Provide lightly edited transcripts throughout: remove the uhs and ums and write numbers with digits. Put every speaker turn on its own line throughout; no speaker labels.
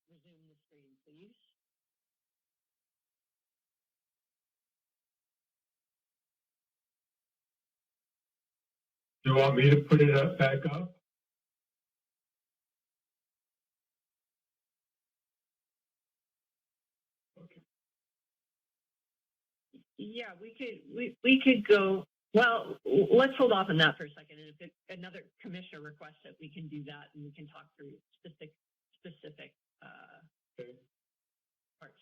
resume the screen, please.
Do you want me to put it up back up? Okay.
Yeah, we could go. Well, let's hold off on that for a second. And if another commissioner requests it, we can do that, and we can talk through specific
Okay.
parts.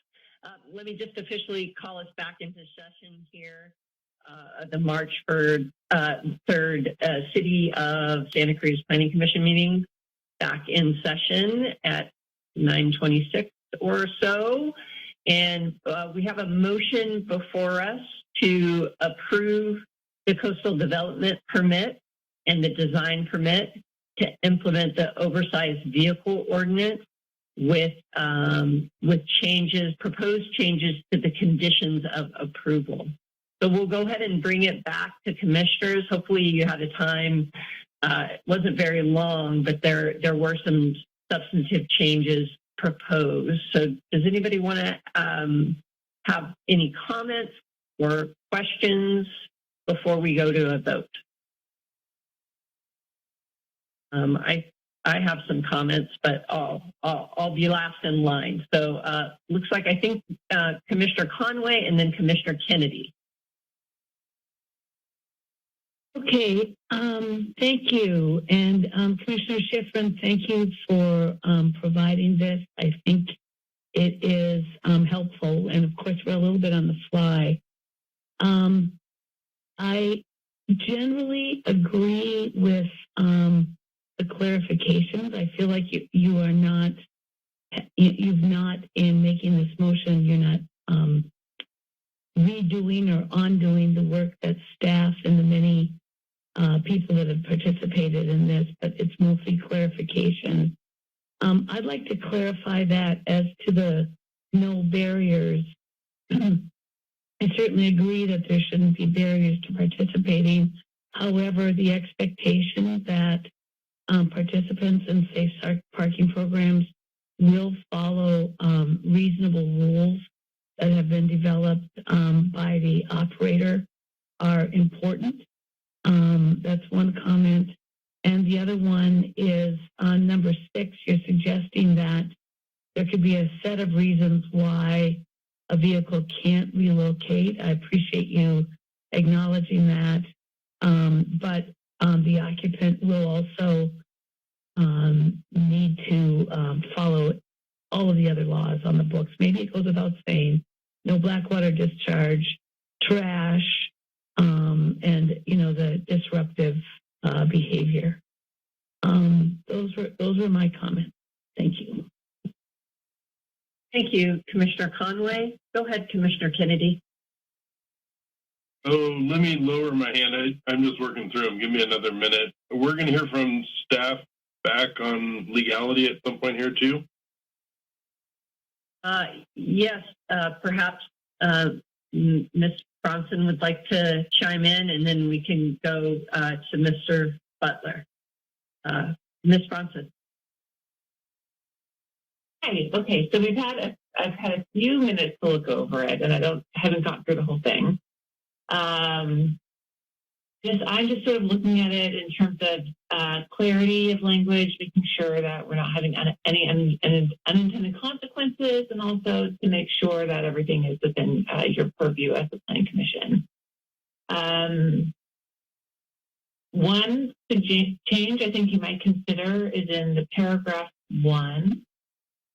Let me just officially call us back into session here. The March 3rd City of Santa Cruz Planning Commission meeting back in session at 9:26 or so. And we have a motion before us to approve the coastal development permit and the design permit to implement the oversized vehicle ordinance with proposed changes to the conditions of approval. So we'll go ahead and bring it back to commissioners. Hopefully you had a time. It wasn't very long, but there were some substantive changes proposed. So does anybody want to have any comments or questions before we go to a vote? I have some comments, but I'll be last in line. So looks like I think Commissioner Conway and then Commissioner Kennedy.
Okay, thank you. And Commissioner Schifrin, thank you for providing this. I think it is helpful. And of course, we're a little bit on the fly. I generally agree with the clarifications. I feel like you've not, in making this motion, you're not redoing or undoing the work that staff and the many people that have participated in this, but it's mostly clarification. I'd like to clarify that as to the no barriers. I certainly agree that there shouldn't be barriers to participating. However, the expectation that participants in safe parking programs will follow reasonable rules that have been developed by the operator are important. That's one comment. And the other one is on number 6, you're suggesting that there could be a set of reasons why a vehicle can't relocate. I appreciate you acknowledging that. But the occupant will also need to follow all of the other laws on the books. Maybe it goes without saying, no black water discharge, trash, and the disruptive behavior. Those were my comments. Thank you.
Thank you, Commissioner Conway. Go ahead, Commissioner Kennedy.
Oh, let me lower my hand. I'm just working through them. Give me another minute. We're going to hear from staff back on legality at some point here too.
Yes, perhaps Ms. Bronson would like to chime in, and then we can go to Mr. Butler. Ms. Bronson.
Hi. Okay, so I've had a few minutes to look over it, and haven't gone through the whole thing. I'm just sort of looking at it in terms of clarity of language, making sure that we're not having any unintended consequences, and also to make sure that everything is within your purview as the Planning Commission. One change I think you might consider is in the paragraph 1.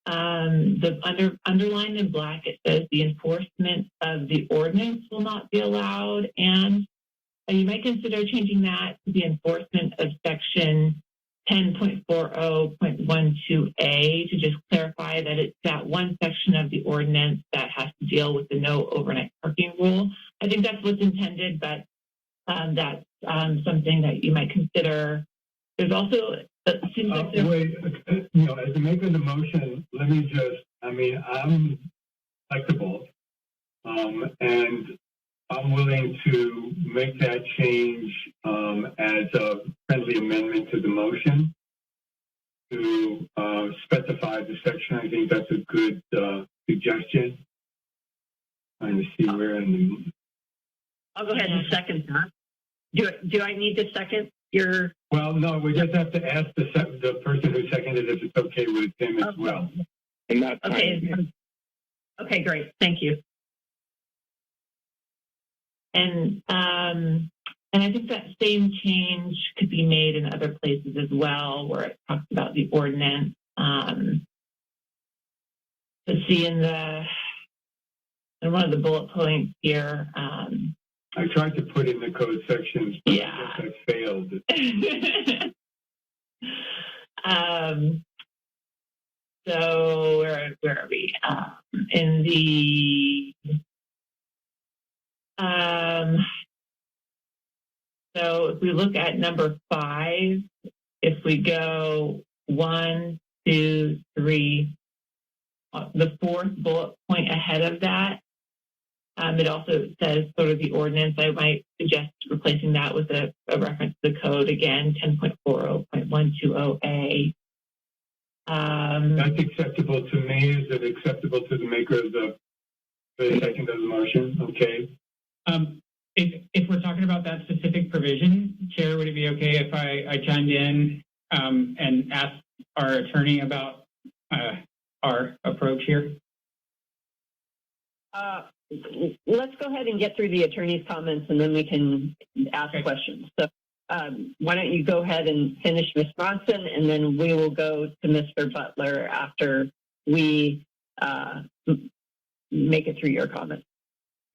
The underlined in black, it says the enforcement of the ordinance will not be allowed, and you might consider changing that to the enforcement of section 10.40.12a to just clarify that it's that one section of the ordinance that has to deal with the no overnight parking rule. I think that's what's intended, but that's something that you might consider. There's also
wait, as a maker of the motion, let me just, I'm flexible, and I'm willing to make that change as a friendly amendment to the motion. to specify the section. I think that's a good suggestion. Trying to see where in the...
I'll go ahead and second that. Do I need to second your?
Well, no, we just have to ask the person who seconded if it's okay with him as well.
And that's
Okay. Okay, great. Thank you.
And I think that same change could be made in other places as well, where it talks about the ordinance. Let's see in one of the bullet points here.
I tried to put in the code sections, but
Yeah.
I guess I failed.
So where are we? In the so if we look at number 5, if we go 1, 2, 3, the 4th bullet point ahead of that, it also says sort of the ordinance. I might suggest replacing that with a reference to the code again, 10.40.120A.
That's acceptable to me. Is it acceptable to the maker of the second of the motion? Okay.
If we're talking about that specific provision, Chair, would it be okay if I chimed in and asked our attorney about our approach here?
Let's go ahead and get through the attorney's comments, and then we can ask questions. So why don't you go ahead and finish Ms. Bronson, and then we will go to Mr. Butler after we make it through your comments.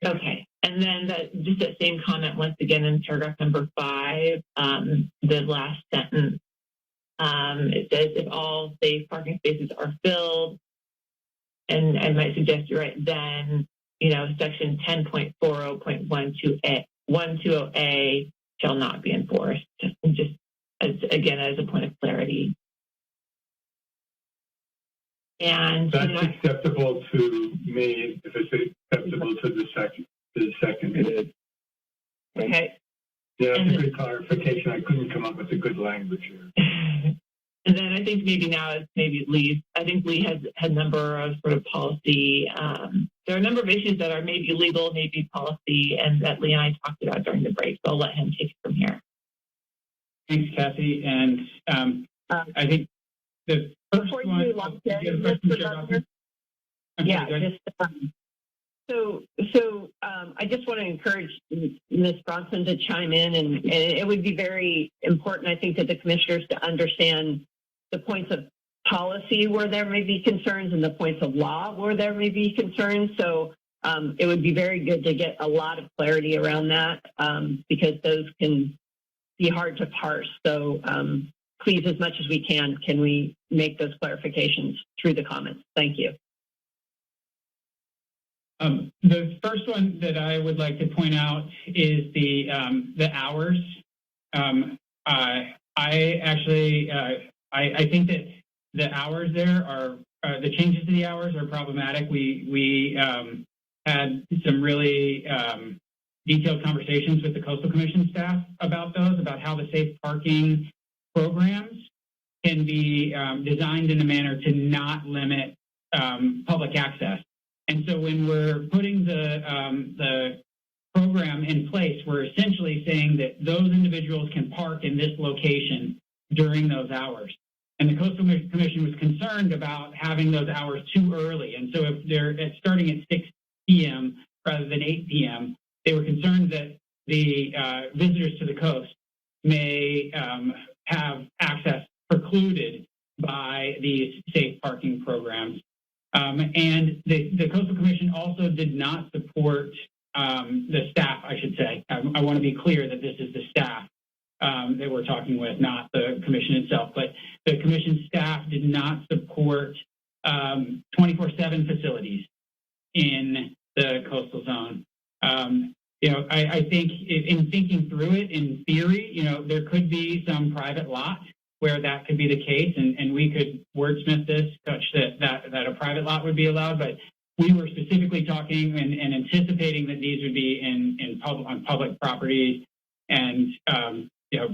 Okay. And then just that same comment once again in paragraph number 5, the last sentence, it says if all safe parking spaces are filled, and I might suggest you're right, then, section 10.40.120A shall not be enforced, just as a point of clarity. And
that's acceptable to me if it's acceptable to the second. It is.
Okay.
Yeah, that's a good clarification. I couldn't come up with a good language here.
And then I think maybe now it's maybe Lee. I think Lee has a number of sort of policy. There are a number of issues that are maybe legal, maybe policy, and that Lee and I talked about during the break. So I'll let him take it from here.
Thanks, Kathy. And I think the first
Before
one.
you lock in, Mr. Butler, I just want to encourage Ms. Bronson to chime in, and it would be very important, I think, that the commissioners to understand the points of policy where there may be concerns and the points of law where there may be concerns. So it would be very good to get a lot of clarity around that because those can be hard to parse. So please, as much as we can we make those clarifications through the comments? Thank you.
The first one that I would like to point out is the hours. I think that the hours there are the changes to the hours are problematic. We had some really detailed conversations with the Coastal Commission staff about those, about how the safe parking programs can be designed in a manner to not limit public access. And so when we're putting the program in place, we're essentially saying that those individuals can park in this location during those hours. And the Coastal Commission was concerned about having those hours too early. And so if they're starting at 6 p.m. rather than 8 p.m., they were concerned that the visitors to the coast may have access precluded by these safe parking programs. And the Coastal Commission also did not support the staff, I should say. I want to be clear that this is the staff that we're talking with, not the commission itself. But the commission staff did not support 24/7 facilities in the coastal zone. I think in thinking through it, in theory, there could be some private lot where that could be the case, and we could wordsmith this such that a private lot would be allowed. But we were specifically talking and anticipating that these would be on public property and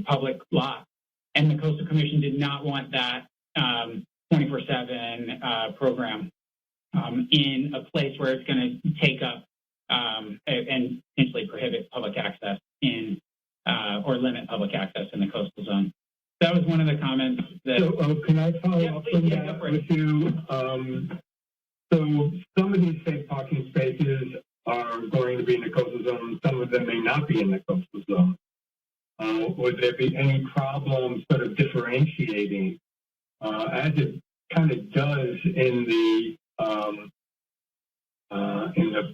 public lots. And the Coastal Commission did not want that 24/7 program in a place where it's going to take up and potentially prohibit public access in or limit public access in the coastal zone. That was one of the comments that.
So, can I follow up on that with you? So some of these safe parking spaces are going to be in the coastal zone. Some of them may not be in the coastal zone. Would there be any problem sort of differentiating, as it kind of does in the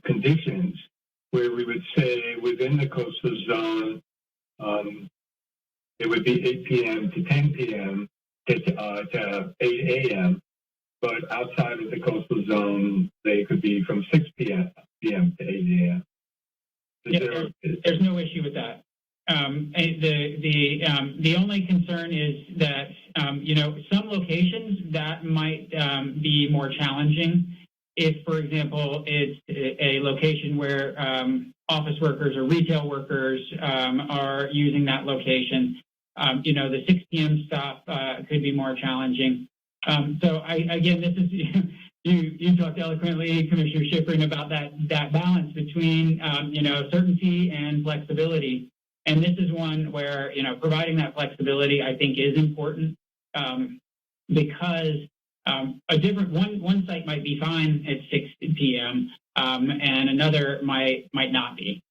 conditions, where we would say within the coastal zone, it would be 8 p.m. to 10 p.m. to 8 a.m., but outside of the coastal zone, they could be from 6 p.m. to 8 a.m.
There's no issue with that. The only concern is that some locations that might be more challenging. If, for example, it's a location where office workers or retail workers are using that location, the 6 p.m. stop could be more challenging. So again, this is you talked eloquently, Commissioner Schifrin, about that balance between certainty and flexibility. And this is one where providing that flexibility, I think, is important because a different one site might be fine at 6 p.m. And another might not be.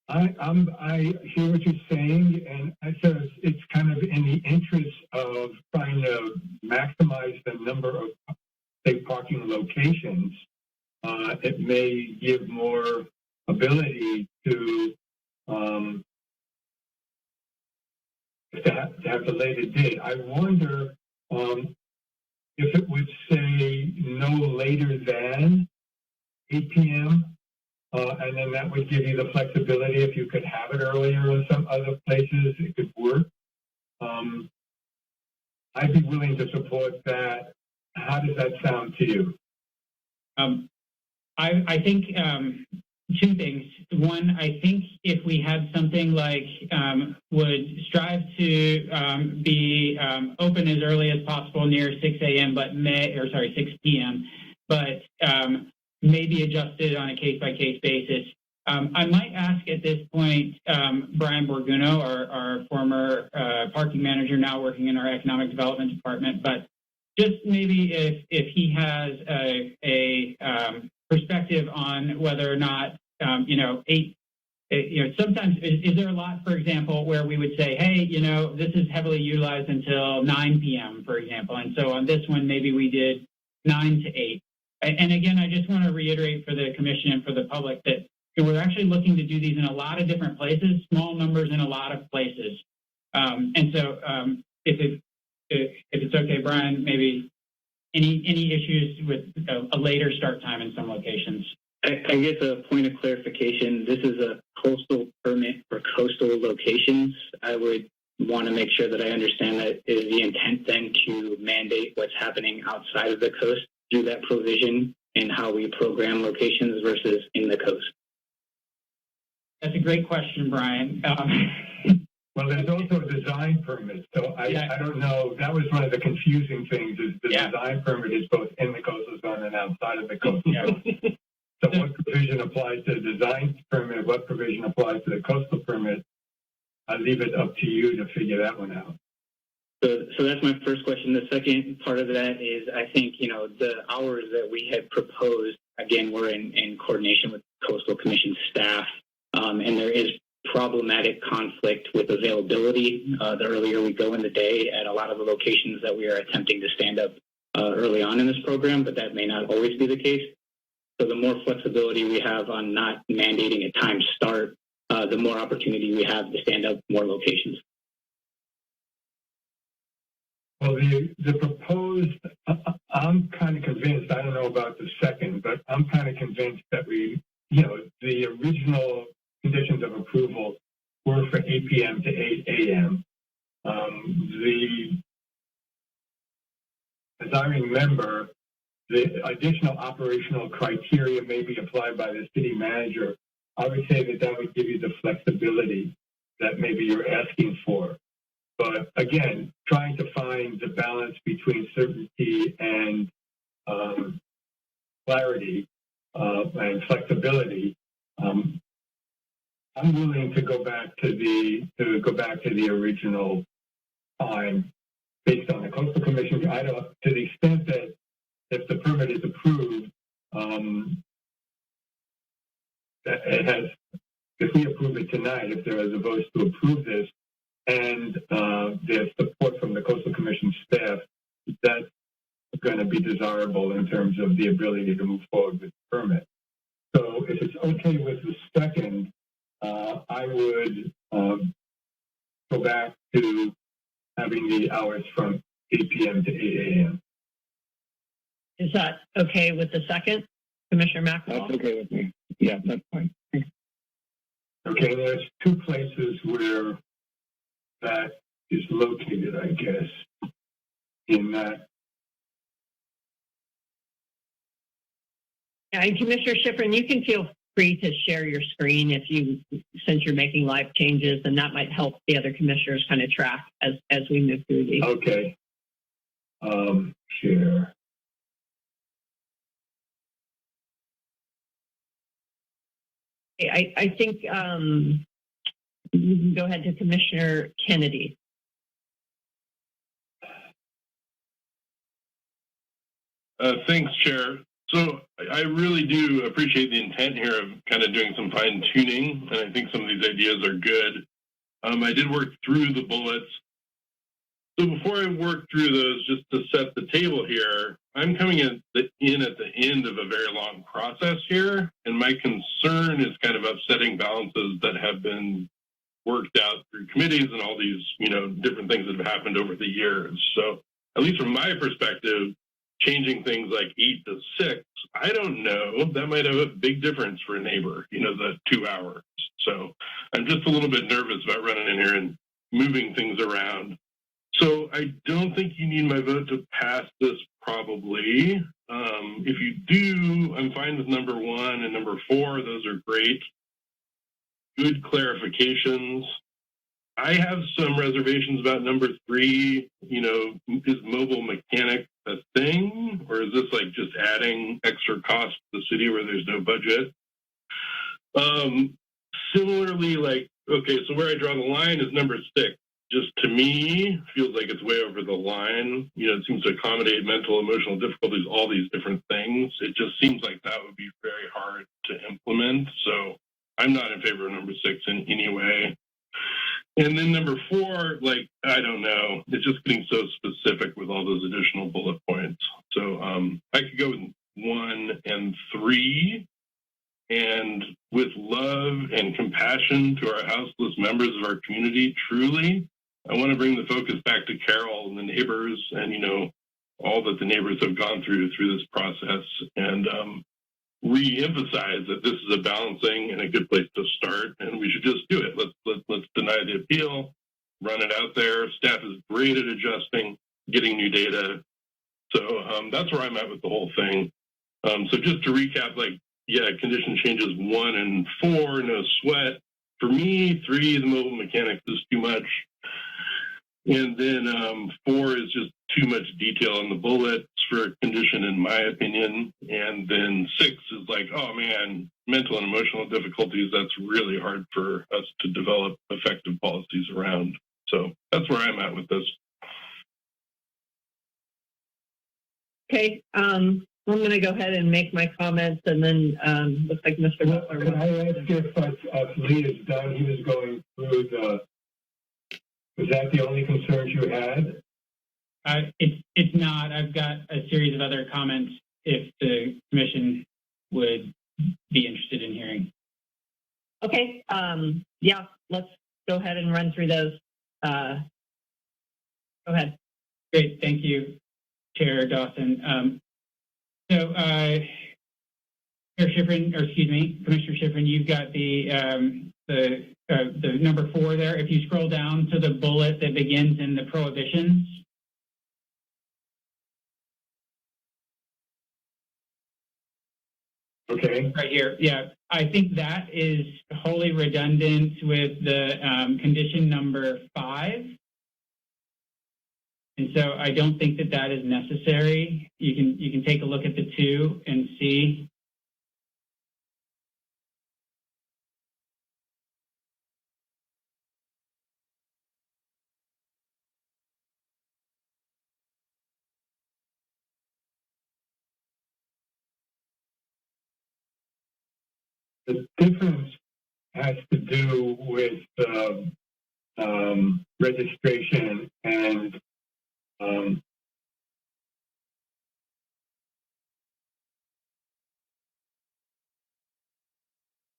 I hear what you're saying, and I said it's kind of in the interest of trying to maximize the number of safe parking locations. It may give more ability to have the later date. I wonder if it would say no later than 8 p.m. And then that would give you the flexibility. If you could have it earlier in some other places, it could work. I'd be willing to support that. How does that sound to you?
I think two things. One, I think if we had something like would strive to be open as early as possible near 6 a.m., but 6 p.m., but maybe adjusted on a case-by-case basis. I might ask at this point, Brian Borguno, our former parking manager, now working in our economic development department, but just maybe if he has a perspective on whether or not, sometimes is there a lot, for example, where we would say, hey, this is heavily utilized until 9 p.m., for example. And so on this one, maybe we did 9 to 8. And again, I just want to reiterate for the commission and for the public that we're actually looking to do these in a lot of different places, small numbers in a lot of places. And so if it's okay, Brian, maybe any issues with a later start time in some locations?
I guess a point of clarification, this is a coastal permit for coastal locations. I would want to make sure that I understand that is the intent then to mandate what's happening outside of the coast through that provision and how we program locations versus in the coast?
That's a great question, Brian.
Well, there's also a design permit, so I don't know. That was one of the confusing things. Is the design permit is both in the coastal zone and outside of the coastal zone. So what provision applies to the design permit? What provision applies to the coastal permit? I leave it up to you to figure that one out.
So that's my first question. The second part of that is, I think, the hours that we had proposed, again, we're in coordination with Coastal Commission staff, and there is problematic conflict with availability the earlier we go in the day at a lot of the locations that we are attempting to stand up early on in this program, but that may not always be the case. So the more flexibility we have on not mandating a time start, the more opportunity we have to stand up more locations.
Well, the proposed, I'm kind of convinced, I don't know about the second, but I'm kind of convinced that the original conditions of approval were for 8 p.m. to 8 a.m. As I remember, the additional operational criteria may be applied by the city manager. I would say that would give you the flexibility that maybe you're asking for. But again, trying to find the balance between certainty and clarity and flexibility. I'm willing to go back to the original time based on the Coastal Commission. To the extent that if the permit is approved, that it has. If we approve it tonight, if there is a vote to approve this, and there's support from the Coastal Commission staff, that's going to be desirable in terms of the ability to move forward with the permit. So if it's okay with the second, I would go back to having the hours from 8 p.m. to 8 a.m.
Is that okay with the second, Commissioner Maxwell?
That's okay with me. Yeah, that's fine.
Okay, there's two places where that is located, I guess, in that.
Yeah, and Commissioner Schifrin, you can feel free to share your screen since you're making live changes, and that might help the other commissioners kind of track as we move through these.
Okay. Share.
I think you can go ahead to Commissioner Kennedy.
Thanks, Chair. So I really do appreciate the intent here of kind of doing some fine tuning, and I think some of these ideas are good. I did work through the bullets. So before I work through those, just to set the table here, I'm coming in at the end of a very long process here, and my concern is kind of upsetting balances that have been worked out through committees and all these, different things that have happened over the years. So at least from my perspective, changing things like 8 to 6, I don't know. That might have a big difference for a neighbor, the 2 hours. So I'm just a little bit nervous about running in here and moving things around. So I don't think you need my vote to pass this probably. If you do, I'm fine with number 1 and number 4. Those are great. Good clarifications. I have some reservations about number 3. Is mobile mechanic a thing, or is this like just adding extra cost to the city where there's no budget? Similarly, okay, so where I draw the line is number 6. Just to me, feels like it's way over the line. It seems to accommodate mental, emotional difficulties, all these different things. It just seems like that would be very hard to implement. So I'm not in favor of number 6 in any way. And then number 4, I don't know. It's just getting so specific with all those additional bullet points. So I could go with 1 and 3. And with love and compassion to our houseless members of our community, truly, I want to bring the focus back to Carol and the neighbors and, all that the neighbors have gone through this process, and re-emphasize that this is a balancing and a good place to start, and we should just do it. Let's deny the appeal, run it out there. Staff is great at adjusting, getting new data. So that's where I'm at with the whole thing. So just to recap, condition changes 1 and 4, no sweat. For me, 3, the mobile mechanics is too much. And then 4 is just too much detail in the bullets for a condition, in my opinion. And then 6 is oh man, mental and emotional difficulties. That's really hard for us to develop effective policies around. So that's where I'm at with this.
Okay. I'm going to go ahead and make my comments, and then looks like Mr. Butler.
Can I ask if Lee is done? He was going through was that the only concerns you had?
It's not. I've got a series of other comments if the commission would be interested in hearing.
Okay. Yeah, let's go ahead and run through those. Go ahead.
Great. Thank you, Chair Dawson. Commissioner Schifrin, you've got the number 4 there. If you scroll down to the bullet that begins in the prohibitions.
Okay.
Right here. Yeah. I think that is wholly redundant with the condition number 5. And so I don't think that that is necessary. You can take a look at the 2 and see.
The difference has to do with registration and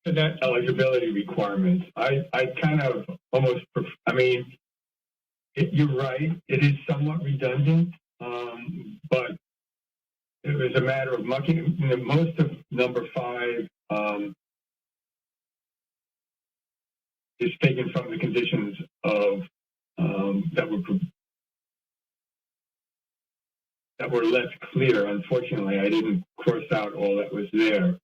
So that
eligibility requirements. I kind of almost, I mean, you're right, it is somewhat redundant, but it was a matter of mucking, most of number 5 is taken from the conditions of that were less clear. Unfortunately, I didn't cross out all that was there.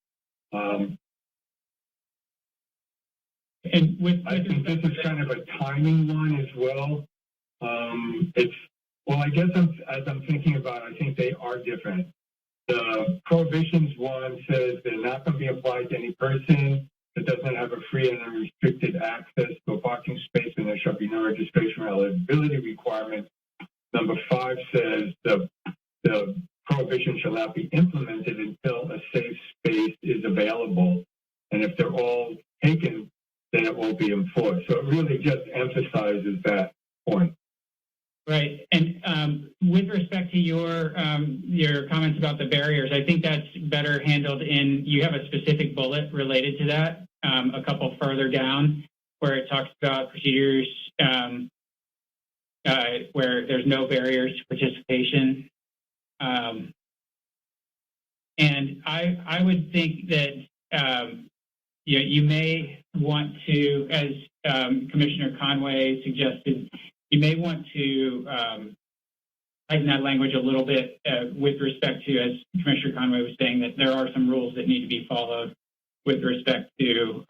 and with
I think this is kind of a timing one as well. I guess as I'm thinking about it, I think they are different. The prohibitions one says they're not going to be applied to any person that doesn't have a free and unrestricted access to a parking space, and there shall be no registration or eligibility requirement. Number 5 says the prohibition shall not be implemented until a safe space is available, and if they're all taken, then it won't be enforced. So it really just emphasizes that point.
Right. And with respect to your comments about the barriers, I think that's better handled you have a specific bullet related to that, a couple further down, where it talks about procedures where there's no barriers to participation. And I would think that you may want to, as Commissioner Conway suggested, you may want to tighten that language a little bit with respect to, as Commissioner Conway was saying, that there are some rules that need to be followed with respect to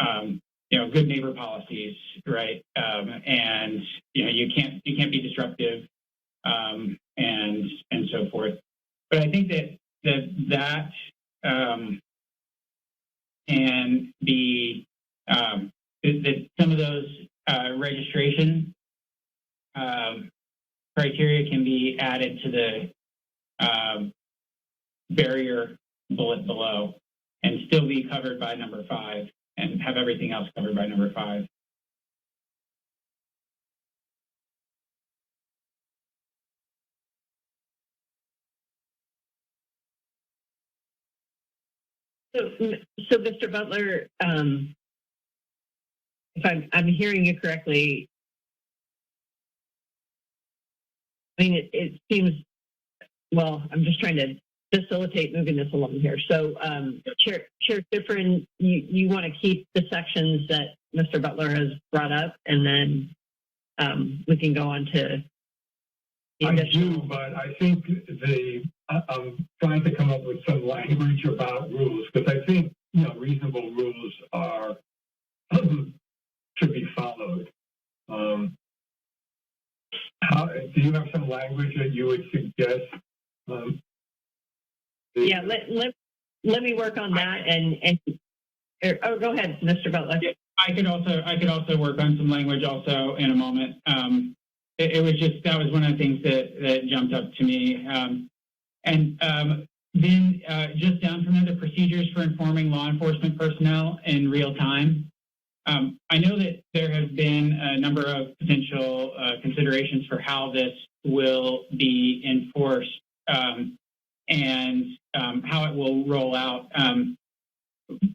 good neighbor policies, right? And you can't be disruptive and so forth. But I think that can be that some of those registration criteria can be added to the barrier bullet below and still be covered by number 5 and have everything else covered by number 5.
So Mr. Butler, if I'm hearing you correctly, I mean, it seems, well, I'm just trying to facilitate moving this along here. So, Chair Schifrin, you want to keep the sections that Mr. Butler has brought up, and then we can go on to the additional.
I do, but I think I'm trying to come up with some language about rules, because I think, reasonable rules are should be followed. Do you have some language that you would suggest?
Yeah, let me work on that go ahead, Mr. Butler.
Yeah, I could also work on some language also in a moment. It was just, that was one of the things that jumped up to me. Then just down from there, the procedures for informing law enforcement personnel in real time. I know that there have been a number of potential considerations for how this will be enforced and how it will roll out.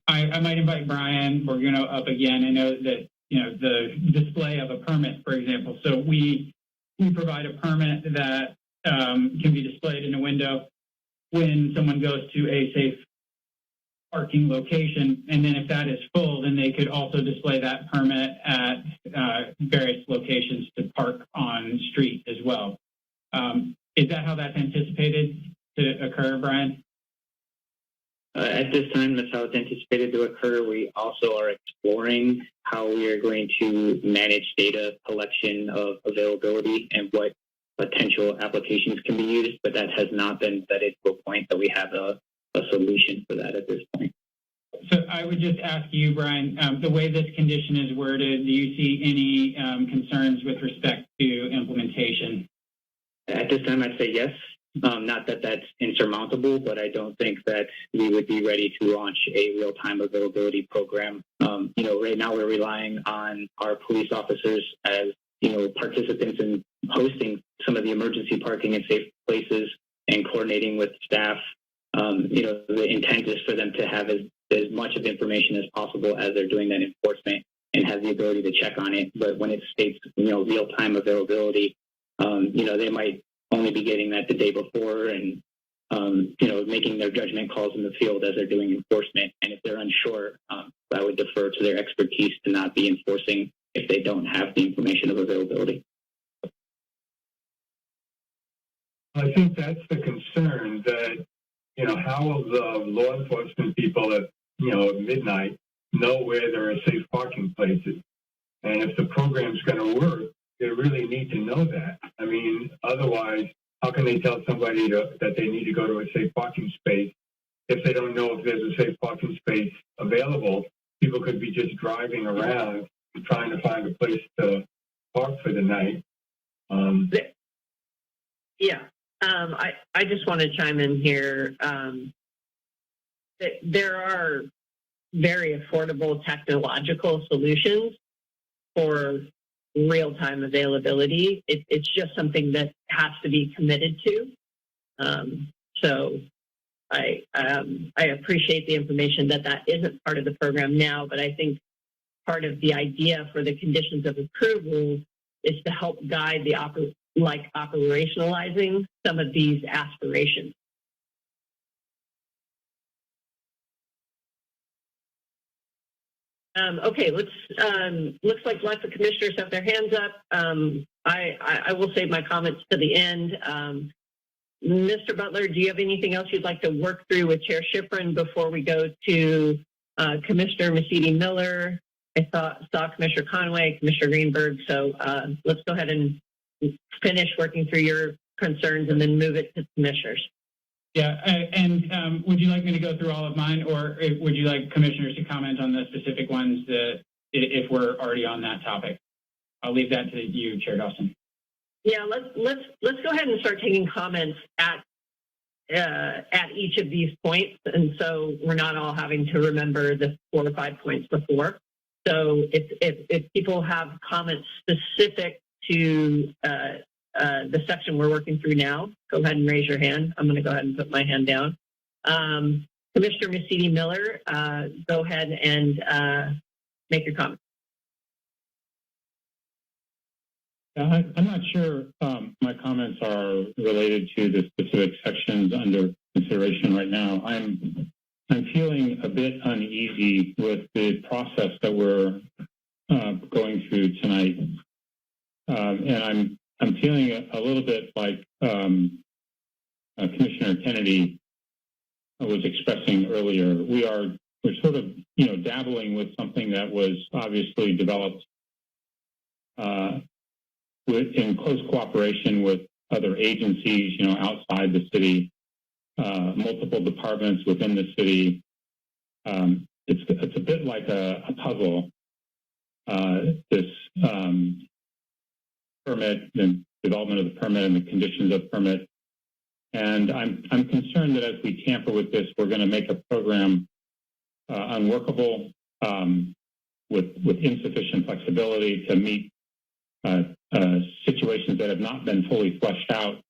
I might invite Brian Borguno up again. I know that, the display of a permit, for example. So we provide a permit that can be displayed in a window when someone goes to a safe parking location. And then if that is full, then they could also display that permit at various locations to park on street as well. Is that how that's anticipated to occur, Brian?
At this time, that's how it's anticipated to occur. We also are exploring how we are going to manage data collection of availability and what potential applications can be used, but that has not been vetted to a point that we have a solution for that at this point.
So I would just ask you, Brian, the way this condition is worded, do you see any concerns with respect to implementation?
At this time, I'd say yes. Not that that's insurmountable, but I don't think that we would be ready to launch a real-time availability program. Right now we're relying on our police officers as, participants in hosting some of the emergency parking in safe places and coordinating with staff. The intent is for them to have as much of information as possible as they're doing that enforcement and have the ability to check on it. But when it states, real-time availability, they might only be getting that the day before and, making their judgment calls in the field as they're doing enforcement. And if they're unsure, I would defer to their expertise to not be enforcing if they don't have the information of availability.
I think that's the concern that, how will the law enforcement people at midnight know where there are safe parking places? And if the program's going to work, they really need to know that. I mean, otherwise, how can they tell somebody that they need to go to a safe parking space if they don't know if there's a safe parking space available? People could be just driving around trying to find a place to park for the night.
I just want to chime in here. There are very affordable technological solutions for real-time availability. It's just something that has to be committed to. So I appreciate the information that isn't part of the program now, but I think part of the idea for the conditions of approval is to help guide the operationalizing some of these aspirations. Okay, looks like lots of commissioners have their hands up. I will save my comments to the end. Mr. Butler, do you have anything else you'd like to work through with Chair Schifrin before we go to Commissioner Mercedes Miller? I saw Commissioner Conway, Commissioner Greenberg, so let's go ahead and finish working through your concerns and then move it to commissioners.
Yeah, and would you like me to go through all of mine, or would you like commissioners to comment on the specific ones that, if we're already on that topic? I'll leave that to you, Chair Dawson.
Yeah, let's go ahead and start taking comments at each of these points, and so we're not all having to remember the 4 or 5 points before. So if people have comments specific to the section we're working through now, go ahead and raise your hand. I'm going to go ahead and put my hand down. Commissioner Mercedes Miller, go ahead and make your comment.
I'm not sure my comments are related to the specific sections under consideration right now. I'm feeling a bit uneasy with the process that we're going through tonight, and I'm feeling a little bit like Commissioner Kennedy was expressing earlier. We're sort of dabbling with something that was obviously developed in close cooperation with other agencies, outside the city, multiple departments within the city. It's a bit like a puzzle. This permit, the development of the permit, and the conditions of permit. And I'm concerned that as we tamper with this, we're going to make a program unworkable, with insufficient flexibility to meet situations that have not been fully fleshed out.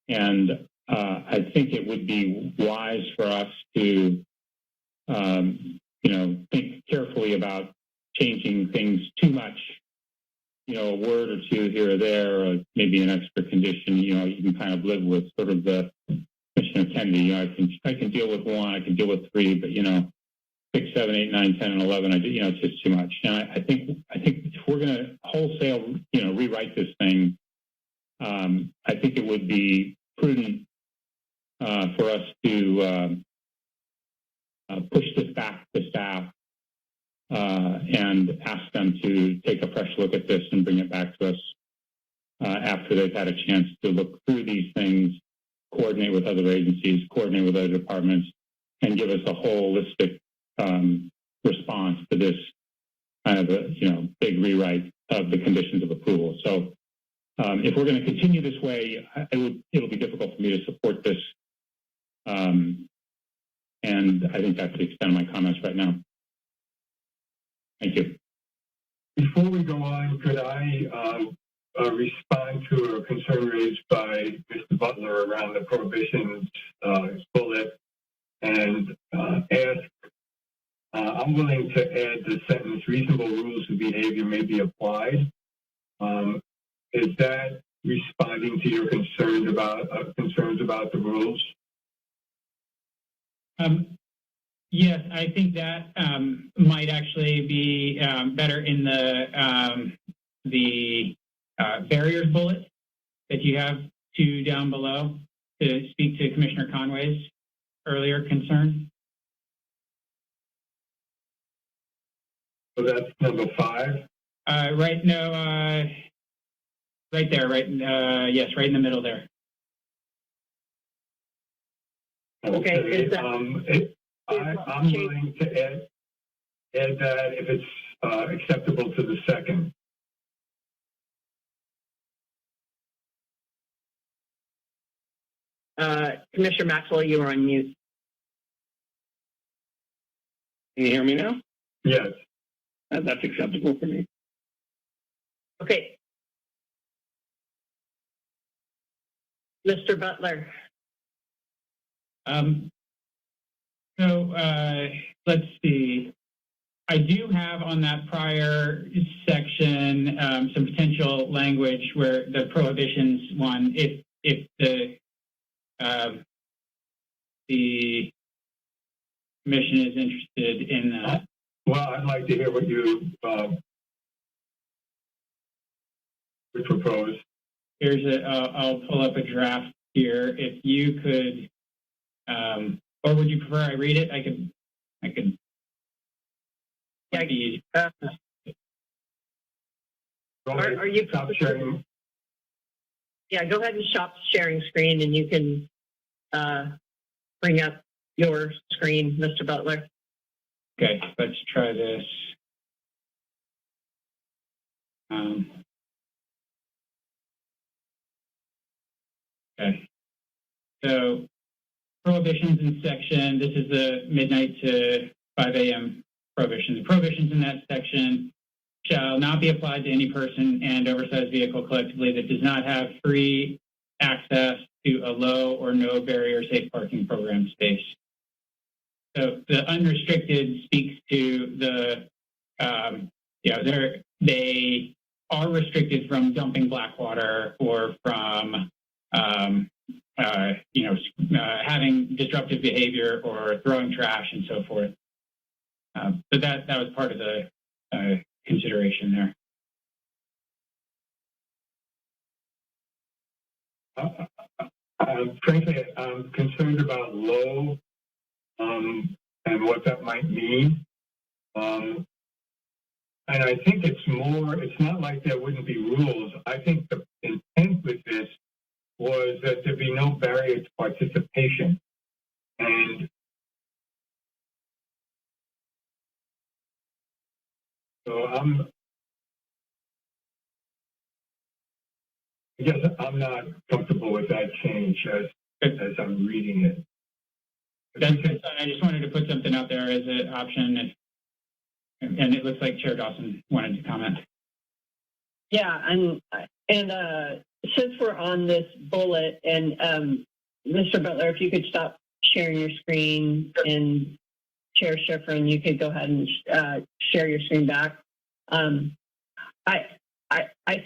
And I think it would be wise for us to, think carefully about changing things too much. A word or two here or there, or maybe an extra condition. You can kind of live with sort of the Commissioner Kennedy. I can deal with 1, I can deal with 3, but 6, 7, 8, 9, 10, and 11. It's just too much. And I think if we're going to wholesale, rewrite this thing, I think it would be prudent for us to push this back to staff and ask them to take a fresh look at this and bring it back to us after they've had a chance to look through these things, coordinate with other agencies, coordinate with other departments, and give us a holistic response to this kind of a big rewrite of the conditions of approval. So if we're going to continue this way, it'll be difficult for me to support this. And I think that's the extent of my comments right now. Thank you.
Before we go on, could I respond to a concern raised by Mr. Butler around the prohibitions bullet and ask, I'm willing to add the sentence, reasonable rules of behavior may be applied. Is that responding to your concerns about the rules?
Yes, I think that might actually be better in the barriers bullet that you have two down below to speak to Commissioner Conway's earlier concern.
So that's number 5?
Right there, yes, right in the middle there.
Okay.
Is that,
I'm willing to add that if it's acceptable to the second.
Commissioner Maxwell, you are on mute.
Can you hear me now?
Yes.
That's acceptable for me.
Okay. Mr. Butler.
Let's see. I do have on that prior section some potential language where the prohibitions one, if the commission is interested in that.
Well, I'd like to hear what you would propose.
I'll pull up a draft here. If you could, or would you prefer I read it? I could.
Yeah. Are you
stop sharing?
Yeah, go ahead and stop sharing screen, and you can bring up your screen, Mr. Butler.
Okay, let's try this. Okay. So prohibitions in section, this is the midnight to 5 a.m. prohibition. The prohibitions in that section shall not be applied to any person and oversized vehicle collectively that does not have free access to a low or no barrier safe parking program space. So the unrestricted speaks to the, they are restricted from dumping black water or from, having disruptive behavior or throwing trash and so forth. So that was part of the consideration there.
Frankly, I'm concerned about low and what that might mean. And I think it's not like there wouldn't be rules. I think the intent with this was that there be no barrier to participation. And so I guess I'm not comfortable with that change as I'm reading it.
I just wanted to put something out there as an option, and it looks like Chair Dawson wanted to comment.
Yeah, and since we're on this bullet, and Mr. Butler, if you could stop sharing your screen, and Chair Schifrin, you could go ahead and share your screen back. I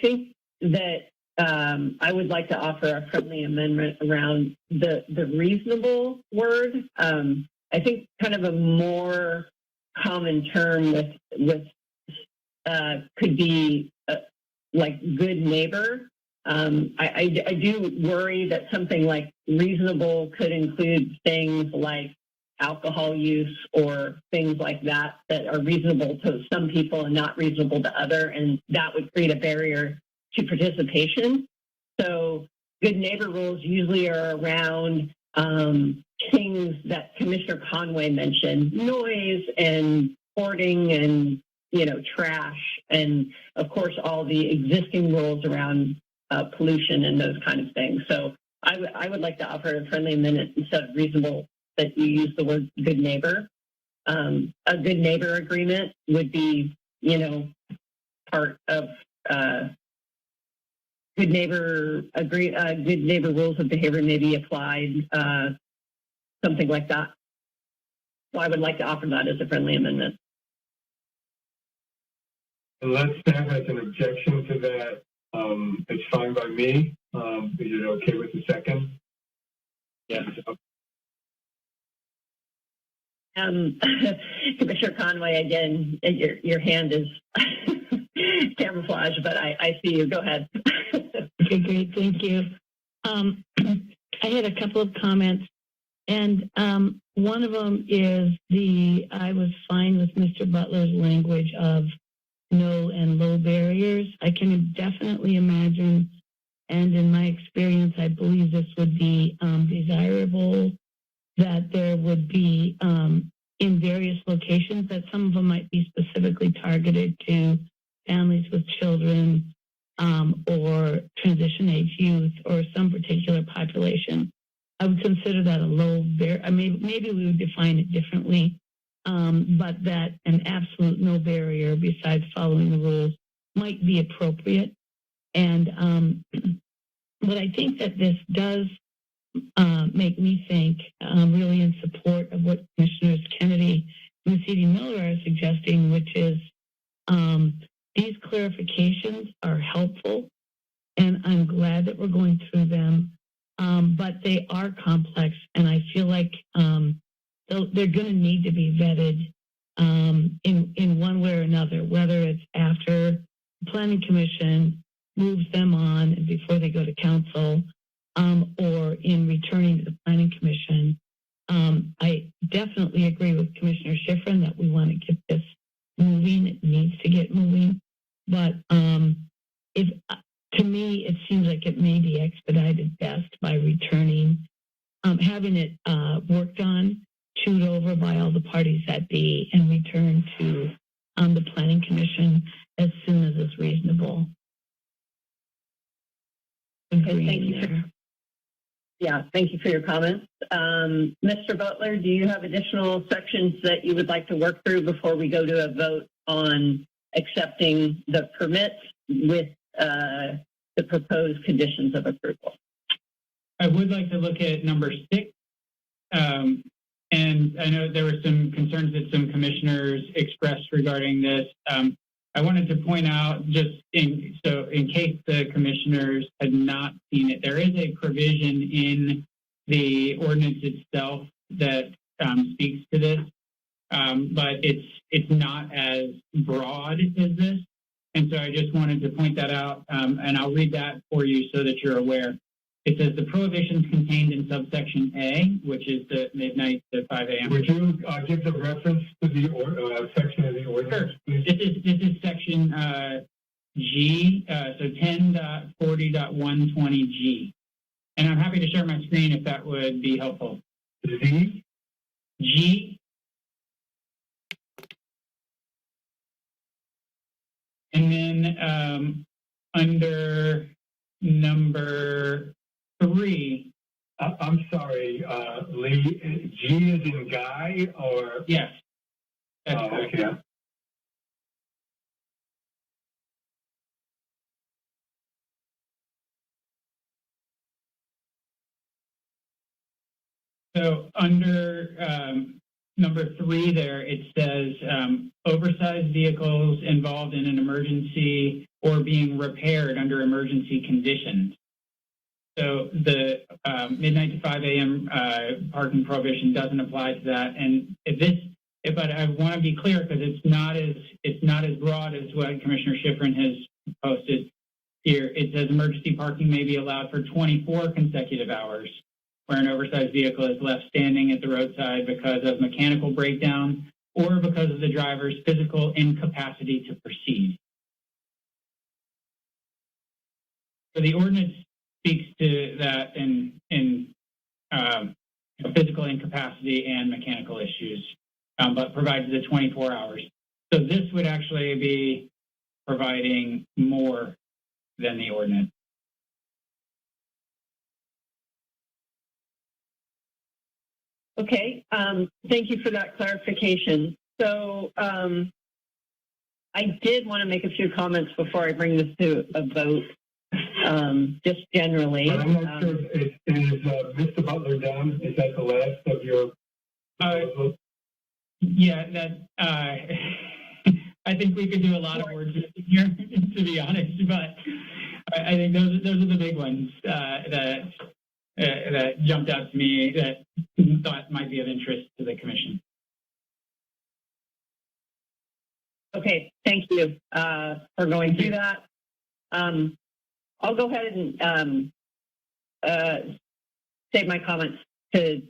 think that I would like to offer a friendly amendment around the reasonable word. I think kind of a more common term with could be like good neighbor. I do worry that something like reasonable could include things like alcohol use or things like that that are reasonable to some people and not reasonable to other, and that would create a barrier to participation. So good neighbor rules usually are around things that Commissioner Conway mentioned, noise and hoarding and, trash, and of course all the existing rules around pollution and those kind of things. So I would like to offer a friendly amendment instead of reasonable that you use the word good neighbor. A good neighbor agreement would be, part of good neighbor rules of behavior may be applied, something like that. So I would like to offer that as a friendly amendment.
Unless staff has an objection to that, it's fine by me. Is it okay with the second?
Yes.
Commissioner Conway, again, your hand is camouflage, but I see you. Go ahead.
Okay, great. Thank you. I had a couple of comments, and one of them is I was fine with Mr. Butler's language of no and low barriers. I can definitely imagine, and in my experience, I believe this would be desirable, that there would be in various locations, that some of them might be specifically targeted to families with children or transition age youth or some particular population. I would consider that a low barrier. Maybe we would define it differently, but that an absolute no barrier besides following the rules might be appropriate. And but I think that this does make me think really in support of what Commissioners Kennedy and C.D. Miller are suggesting, which is these clarifications are helpful, and I'm glad that we're going through them, but they are complex, and I feel like they're going to need to be vetted in one way or another, whether it's after the Planning Commission moves them on and before they go to council, or in returning to the Planning Commission. I definitely agree with Commissioner Schifrin that we want to get this moving. It needs to get moving. But to me, it seems like it may be expedited best by returning, having it worked on, chewed over by all the parties that be, and returned to the Planning Commission as soon as is reasonable.
Okay, thank you. Thank you for your comments. Mr. Butler, do you have additional sections that you would like to work through before we go to a vote on accepting the permits with the proposed conditions of approval?
I would like to look at number 6. And I know there were some concerns that some commissioners expressed regarding this. I wanted to point out, just in case the commissioners had not seen it, there is a provision in the ordinance itself that speaks to this, but it's not as broad as this. And so I just wanted to point that out, and I'll read that for you so that you're aware. It says the prohibitions contained in subsection A, which is the midnight to 5 a.m.
Would you give the reference to the section of the ordinance, please?
This is section G, so 10.40.120G. And I'm happy to share my screen if that would be helpful.
Z?
G. And then under number 3.
I'm sorry, Lee. G is in guy, or?
Yes. That's correct.
Okay.
So under number 3 there, it says oversized vehicles involved in an emergency or being repaired under emergency conditions. So the midnight to 5 a.m. Parking prohibition doesn't apply to that. And but I want to be clear because it's not as broad as what Commissioner Schifrin has posted here. It says emergency parking may be allowed for 24 consecutive hours where an oversized vehicle is left standing at the roadside because of mechanical breakdown or because of the driver's physical incapacity to proceed. So the ordinance speaks to that in physical incapacity and mechanical issues, but provides the 24 hours. So this would actually be providing more than the ordinance.
Okay, thank you for that clarification. So I did want to make a few comments before I bring this to a vote, just generally.
But I'm not sure if is Mr. Butler down? Is that the last of your proposals?
Yeah, that I think we could do a lot of words here, to be honest. But I think those are the big ones that jumped out to me that thought might be of interest to the commission.
Okay, thank you for going through that. I'll go ahead and save my comments to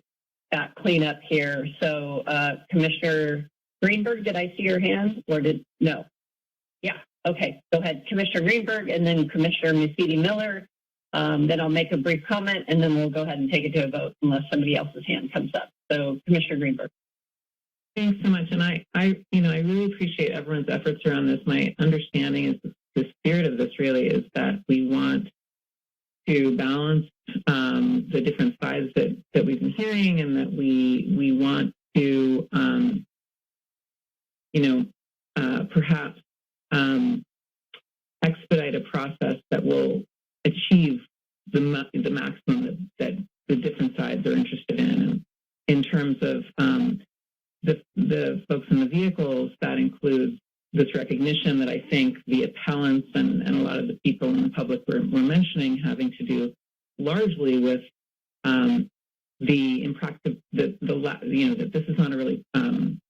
clean up here. So Commissioner Greenberg, did I see your hand or no? Yeah, okay, go ahead. Commissioner Greenberg and then Commissioner Mussidi-Miller. Then I'll make a brief comment and then we'll go ahead and take it to a vote unless somebody else's hand comes up. So Commissioner Greenberg.
Thanks so much. And I really appreciate everyone's efforts around this. My understanding is the spirit of this really is that we want to balance the different sides that we've been hearing, and that we want to, perhaps expedite a process that will achieve the maximum that the different sides are interested in. And in terms of the folks in the vehicles, that includes this recognition that I think the appellants and a lot of the people in the public were mentioning, having to do largely with that this is not a really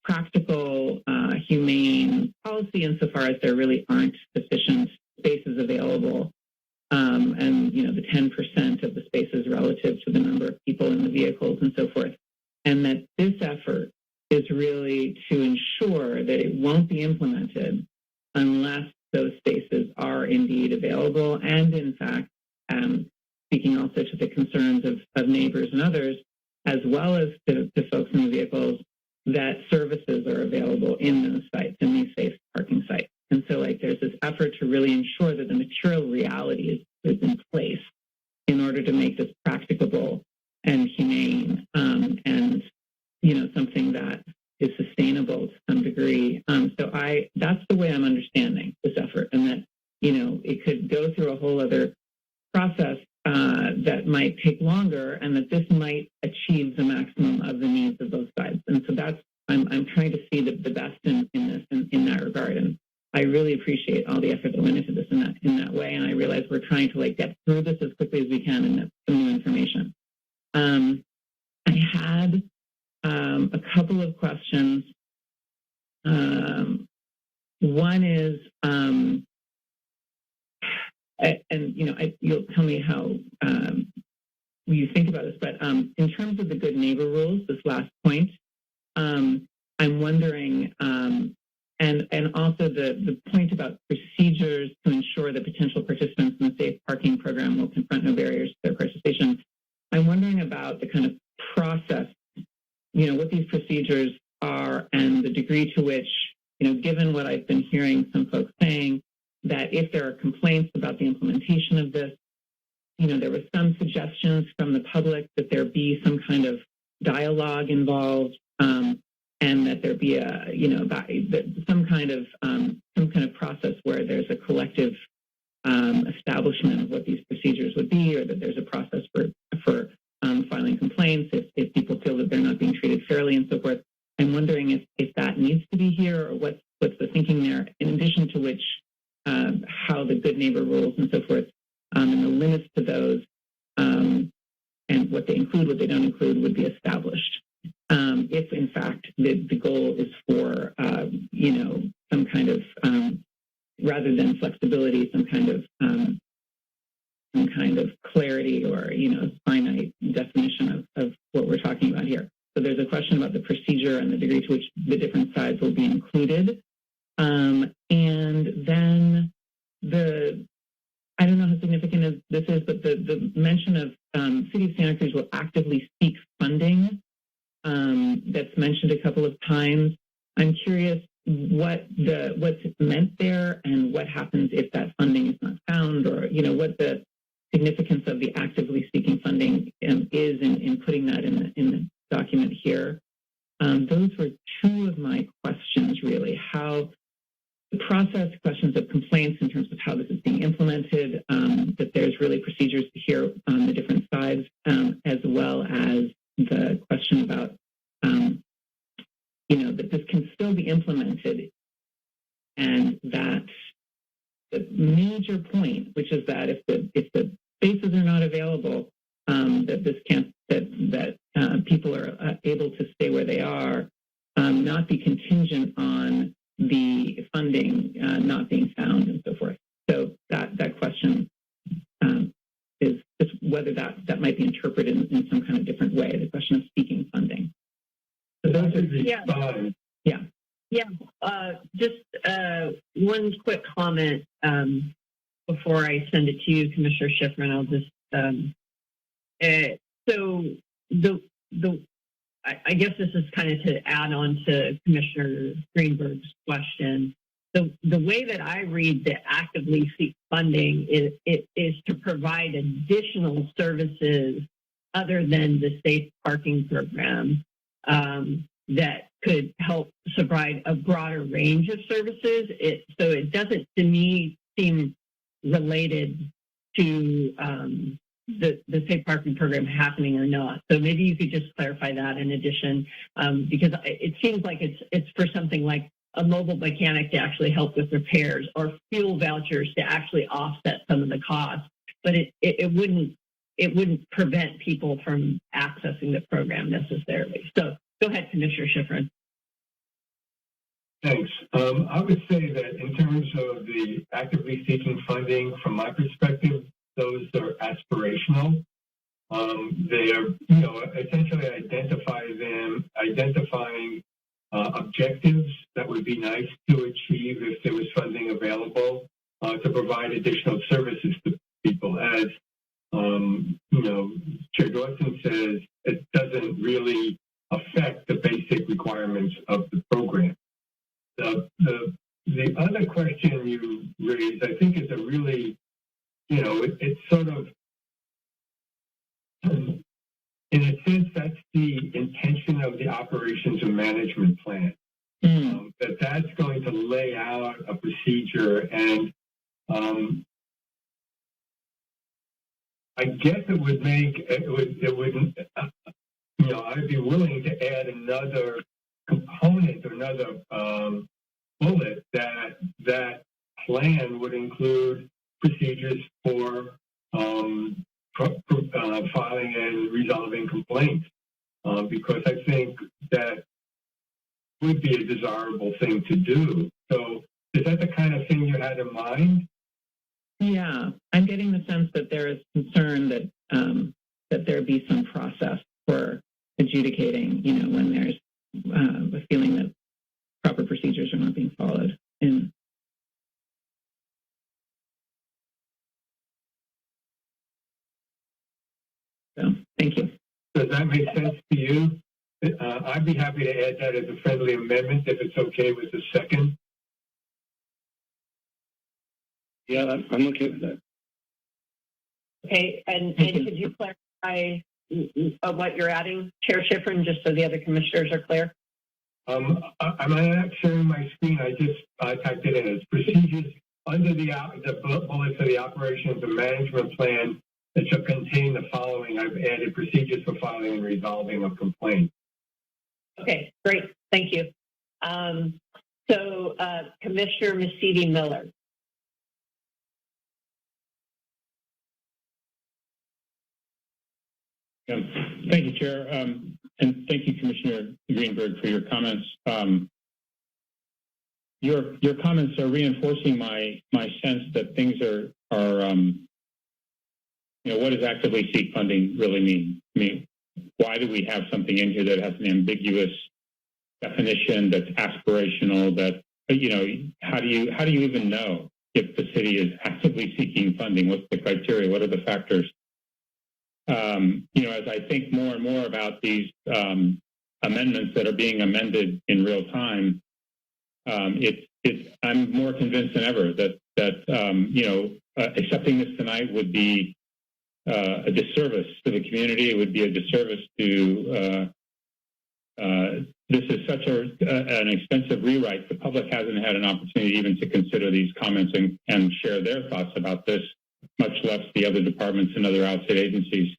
practical, humane policy insofar as there really aren't sufficient spaces available, and the 10% of the spaces relative to the number of people in the vehicles and so forth, and that this effort is really to ensure that it won't be implemented unless those spaces are indeed available, and in fact, speaking also to the concerns of neighbors and others, as well as to folks in the vehicles, that services are available in those sites, in these safe parking sites. And so there's this effort to really ensure that the material reality is in place in order to make this practicable and humane, and something that is sustainable to some degree. So that's the way I'm understanding this effort, and that, it could go through a whole other process that might take longer, and that this might achieve the maximum of the needs of both sides. And so that's, I'm trying to see the best in this, in that regard. And I really appreciate all the effort that went into this in that way. And I realize we're trying to get through this as quickly as we can and get some new information. I had a couple of questions. One is, you'll tell me how you think about this, but in terms of the good neighbor rules, this last point, I'm wondering, and also the point about procedures to ensure that potential participants in the safe parking program will confront no barriers to their participation. I'm wondering about the kind of process, what these procedures are, and the degree to which, given what I've been hearing some folks saying, that if there are complaints about the implementation of this, there were some suggestions from the public that there be some kind of dialogue involved, and that there be some kind of process where there's a collective establishment of what these procedures would be, or that there's a process for filing complaints if people feel that they're not being treated fairly and so forth. I'm wondering if that needs to be here, or what's the thinking there, in addition to which how the good neighbor rules and so forth, and the limits to those, and what they include, what they don't include, would be established. If in fact the goal is for some kind of rather than flexibility, some kind of some kind of clarity or, finite definition of what we're talking about here. So there's a question about the procedure and the degree to which the different sides will be included. And then I don't know how significant this is, but the mention of City of Santa Cruz will actively seek funding. That's mentioned a couple of times. I'm curious what's meant there and what happens if that funding is not found, or what the significance of the actively seeking funding is in putting that in the document here. Those were two of my questions, really. How the process, questions of complaints in terms of how this is being implemented, that there's really procedures to hear the different sides, as well as the question about that this can still be implemented, and that the major point, which is that if the spaces are not available, that this can't that people are able to stay where they are, not be contingent on the funding not being found and so forth. So that question is just whether that might be interpreted in some kind of different way. The question of seeking funding. So those are
just one quick comment before I send it to you, Commissioner Schifrin. I'll just I guess this is kind of to add on to Commissioner Greenberg's question. The way that I read the actively seek funding is to provide additional services other than the safe parking program that could help provide a broader range of services. So it doesn't, to me, seem related to the safe parking program happening or not. So maybe you could just clarify that in addition, because it seems like it's for something like a mobile mechanic to actually help with repairs, or fuel vouchers to actually offset some of the costs. But it wouldn't prevent people from accessing the program necessarily. So go ahead, Commissioner Schifrin.
Thanks. I would say that in terms of the actively seeking funding, from my perspective, those are aspirational. They are, essentially identifying objectives that would be nice to achieve if there was funding available to provide additional services to people. As Chair Dawson says, it doesn't really affect the basic requirements of the program. The other question you raised, I think, is a really, it's sort of, in a sense, that's the intention of the operations and management plan. That's going to lay out a procedure, and I guess it would I'd be willing to add another component or another bullet that plan would include procedures for filing and resolving complaints, because I think that would be a desirable thing to do. So is that the kind of thing you had in mind?
Yeah, I'm getting the sense that there is concern that there be some process for adjudicating, when there's a feeling that proper procedures are not being followed. So, thank you.
Does that make sense to you? I'd be happy to add that as a friendly amendment if it's okay with the second.
Yeah, I'm okay with that.
Okay, and could you clarify what you're adding, Chair Schifrin, just so the other commissioners are clear?
I'm not sharing my screen. I just typed it in. It's procedures under the bullets of the operations and management plan that shall contain the following. I've added procedures for filing and resolving of complaints.
Okay, great. Thank you. So Commissioner Mercedes-Miller.
Thank you, Chair. And thank you, Commissioner Greenberg, for your comments. Your comments are reinforcing my sense that things are what does actively seek funding really mean? I mean, why do we have something in here that has an ambiguous definition that's aspirational? That how do you even know if the city is actively seeking funding? What's the criteria? What are the factors? As I think more and more about these amendments that are being amended in real time, I'm more convinced than ever that accepting this tonight would be a disservice to the community. It would be a disservice to. This is such an expensive rewrite. The public hasn't had an opportunity even to consider these comments and share their thoughts about this, much less the other departments and other outside agencies.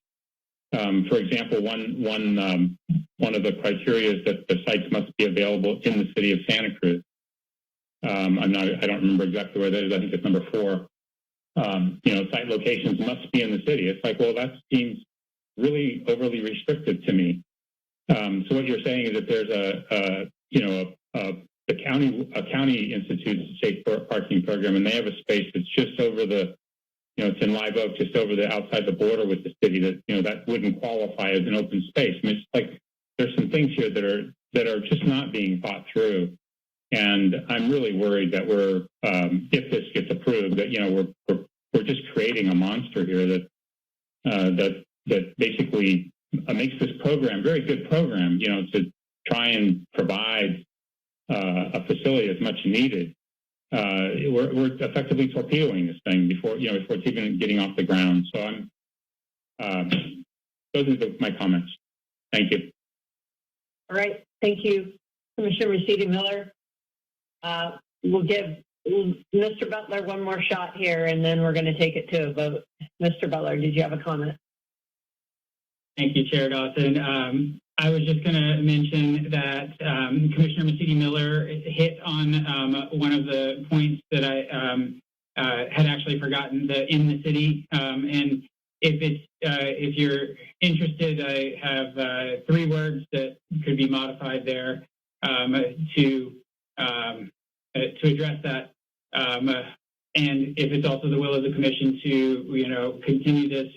For example, one of the criteria is that the sites must be available in the city of Santa Cruz. I don't remember exactly where that is. I think it's number 4. Site locations must be in the city. It's like, well, that seems really overly restrictive to me. So what you're saying is that there's a county institutes a safe parking program, and they have a space that's just over it's in Live Oak, just over outside the border with the city. That wouldn't qualify as an open space. I mean, it's like there's some things here that are just not being thought through, and I'm really worried that if this gets approved, that we're just creating a monster here that basically makes this program, very good program, to try and provide a facility that's much needed. We're effectively torpedoing this thing before it's even getting off the ground. So those are my comments. Thank you.
All right. Thank you, Commissioner Mercedes-Miller. We'll give Mr. Butler one more shot here, and then we're going to take it to a vote. Mr. Butler, did you have a comment?
Thank you, Chair Dawson. I was just going to mention that Commissioner Mercedes-Miller hit on one of the points that I had actually forgotten, the in the city. And if you're interested, I have 3 words that could be modified there to address that. And if it's also the will of the commission to continue this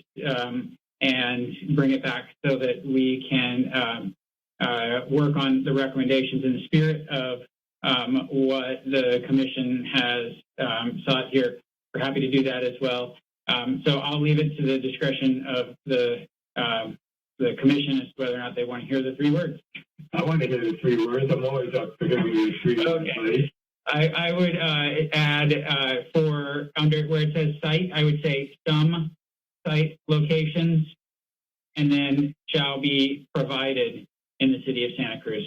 and bring it back so that we can work on the recommendations in the spirit of what the commission has sought here. We're happy to do that as well. So I'll leave it to the discretion of the commission as to whether or not they want to hear the 3 words.
I want to hear the 3 words. I'm always up for hearing the 3 words.
Okay. I would add for under where it says site, I would say some site locations, and then shall be provided in the city of Santa Cruz.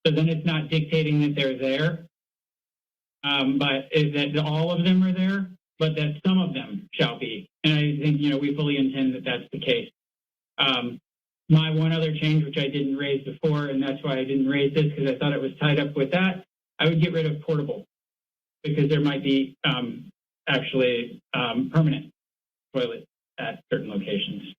So then it's not dictating that they're there, but that all of them are there, but that some of them shall be. And I think, we fully intend that that's the case. My one other change, which I didn't raise before, and that's why I didn't raise this because I thought it was tied up with that, I would get rid of portable because there might be actually permanent toilets at certain locations.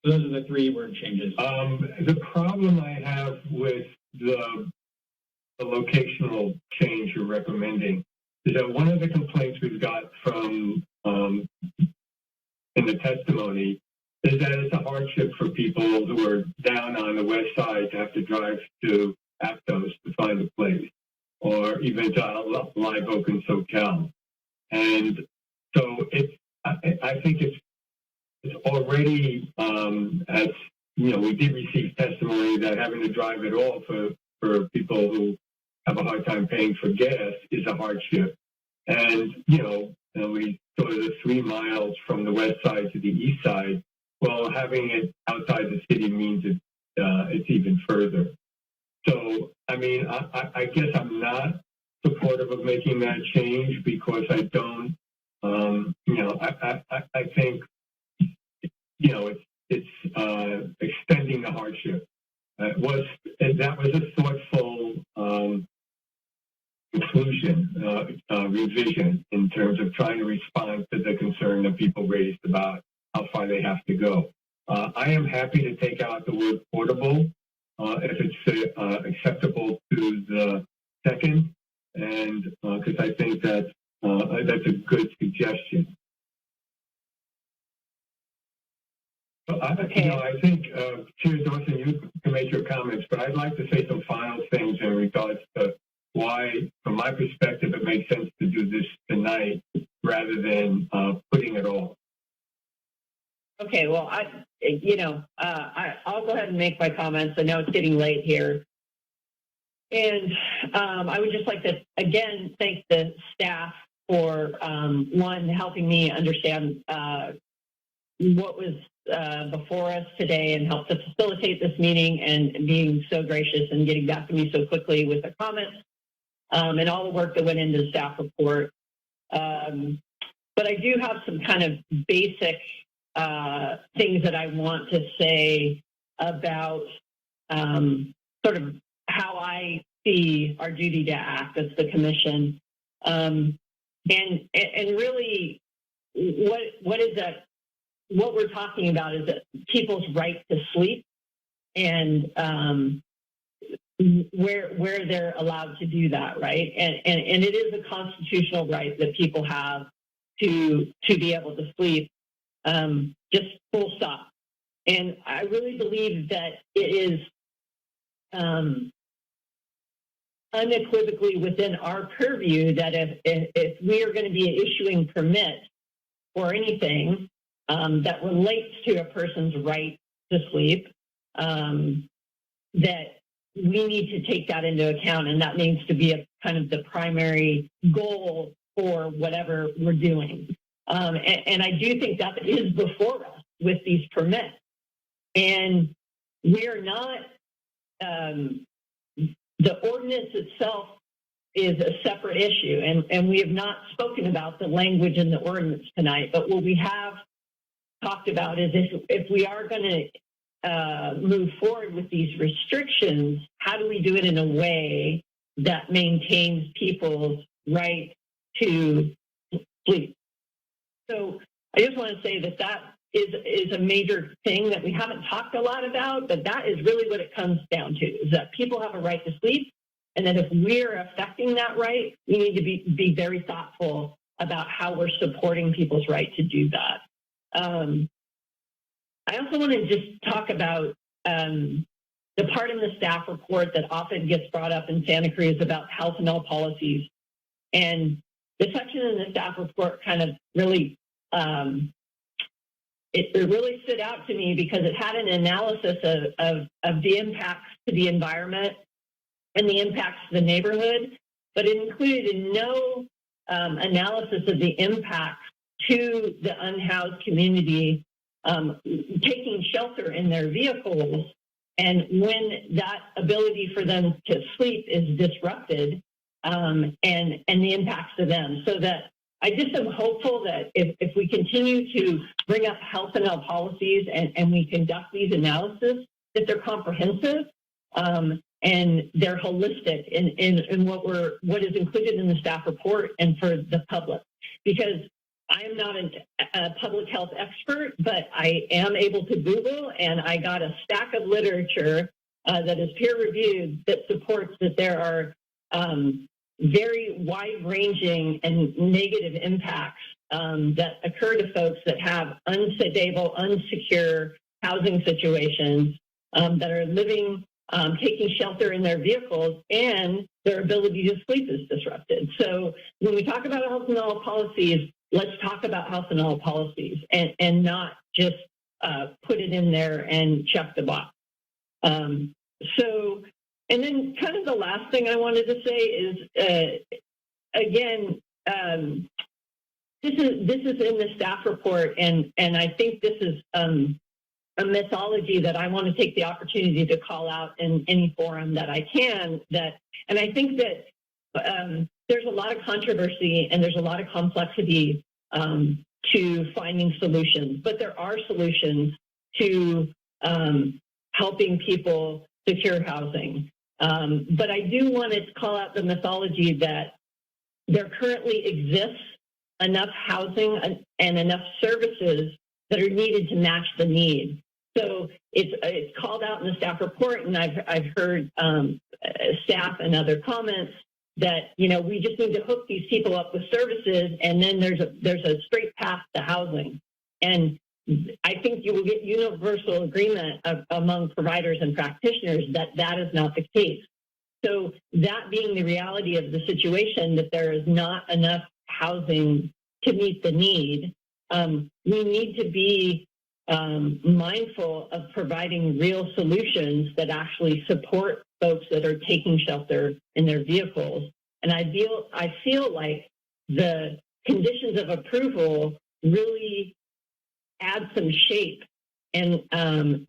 So those are the 3 word changes.
The problem I have with the locational change you're recommending is that one of the complaints we've got from in the testimony is that it's a hardship for people who are down on the west side to have to drive to Aptos to find a place, or even to Live Oak and SoCal. And so I think it's already, as we did receive testimony that having to drive at all for people who have a hard time paying for gas is a hardship. And, we go to the 3 miles from the west side to the east side. Well, having it outside the city means it's even further. So, I mean, I guess I'm not supportive of making that change because I don't, I think, it's extending the hardship. That was a thoughtful conclusion, revision in terms of trying to respond to the concern that people raised about how far they have to go. I am happy to take out the word portable if it's acceptable to the second, and because I think that's a good suggestion. I think, Chair Dawson, you can make your comments, but I'd like to say some final things in regards to why, from my perspective, it makes sense to do this tonight rather than putting it off.
Okay, well, I'll go ahead and make my comments. I know it's getting late here. And I would just like to, again, thank the staff for, one, helping me understand what was before us today and help to facilitate this meeting and being so gracious and getting back to me so quickly with the comments and all the work that went into the staff report. But I do have some kind of basic things that I want to say about sort of how I see our duty to act as the commission, and really what is that? What we're talking about is that people's right to sleep and where they're allowed to do that, right? And it is a constitutional right that people have to be able to sleep, just full stop. And I really believe that it is unequivocally within our purview that if we are going to be issuing permits for anything that relates to a person's right to sleep, that we need to take that into account, and that needs to be a kind of the primary goal for whatever we're doing. And I do think that is before us with these permits. And we are not, the ordinance itself is a separate issue, and we have not spoken about the language in the ordinance tonight, but what we have talked about is if we are going to move forward with these restrictions, how do we do it in a way that maintains people's right to sleep? So I just want to say that is a major thing that we haven't talked a lot about, but that is really what it comes down to, is that people have a right to sleep, and that if we're affecting that right, we need to be very thoughtful about how we're supporting people's right to do that. I also want to just talk about the part in the staff report that often gets brought up in Santa Cruz about health and health policies. And the section in the staff report kind of really, it really stood out to me because it had an analysis of the impacts to the environment and the impacts to the neighborhood, but it included no analysis of the impacts to the unhoused community taking shelter in their vehicles, and when that ability for them to sleep is disrupted, and the impacts to them. So that I just am hopeful that if we continue to bring up health and health policies and we conduct these analyses, that they're comprehensive and they're holistic in what is included in the staff report and for the public. Because I am not a public health expert, but I am able to Google, and I got a stack of literature that is peer-reviewed that supports that there are very wide-ranging and negative impacts that occur to folks that have unstable, unsecure housing situations, that are living, taking shelter in their vehicles, and their ability to sleep is disrupted. So when we talk about health and health policies, let's talk about health and health policies and not just put it in there and check the box. So, and then kind of the last thing I wanted to say is, again, this is in the staff report, and I think this is a mythology that I want to take the opportunity to call out in any forum that I can. And I think that there's a lot of controversy and there's a lot of complexity to finding solutions, but there are solutions to helping people secure housing. But I do want to call out the mythology that there currently exists enough housing and enough services that are needed to match the need. So it's called out in the staff report, and I've heard staff and other comments that, you know, we just need to hook these people up with services, and then there's a straight path to housing. And I think you will get universal agreement among providers and practitioners that that is not the case. So that being the reality of the situation, that there is not enough housing to meet the need, we need to be mindful of providing real solutions that actually support folks that are taking shelter in their vehicles. And I feel like the conditions of approval really add some shape and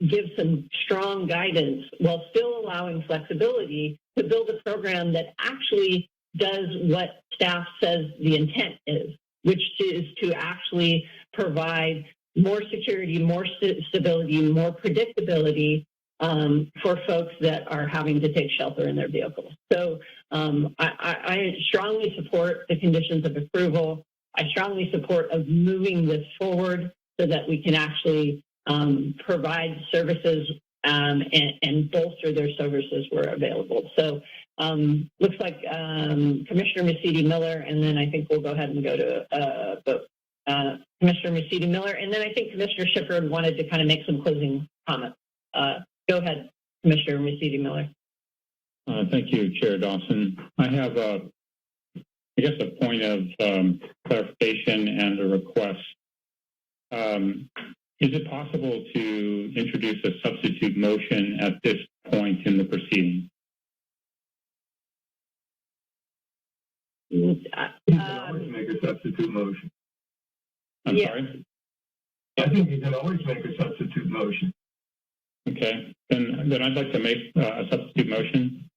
give some strong guidance while still allowing flexibility to build a program that actually does what staff says the intent is, which is to actually provide more security, more stability, more predictability for folks that are having to take shelter in their vehicles. So I strongly support the conditions of approval. I strongly support of moving this forward so that we can actually provide services and bolster their services where available. So looks like Commissioner Mercedes-Miller, and then I think we'll go ahead and go to vote. Commissioner Mercedes-Miller, and then I think Commissioner Shipperd wanted to kind of make some closing comments. Go ahead, Commissioner Mercedes-Miller.
Thank you, Chair Dawson. I have, I guess, a point of clarification and a request. Is it possible to introduce a substitute motion at this point in the proceeding?
You can always make a substitute motion.
I'm sorry?
I think you can always make a substitute motion.
Okay, then I'd like to make a substitute motion.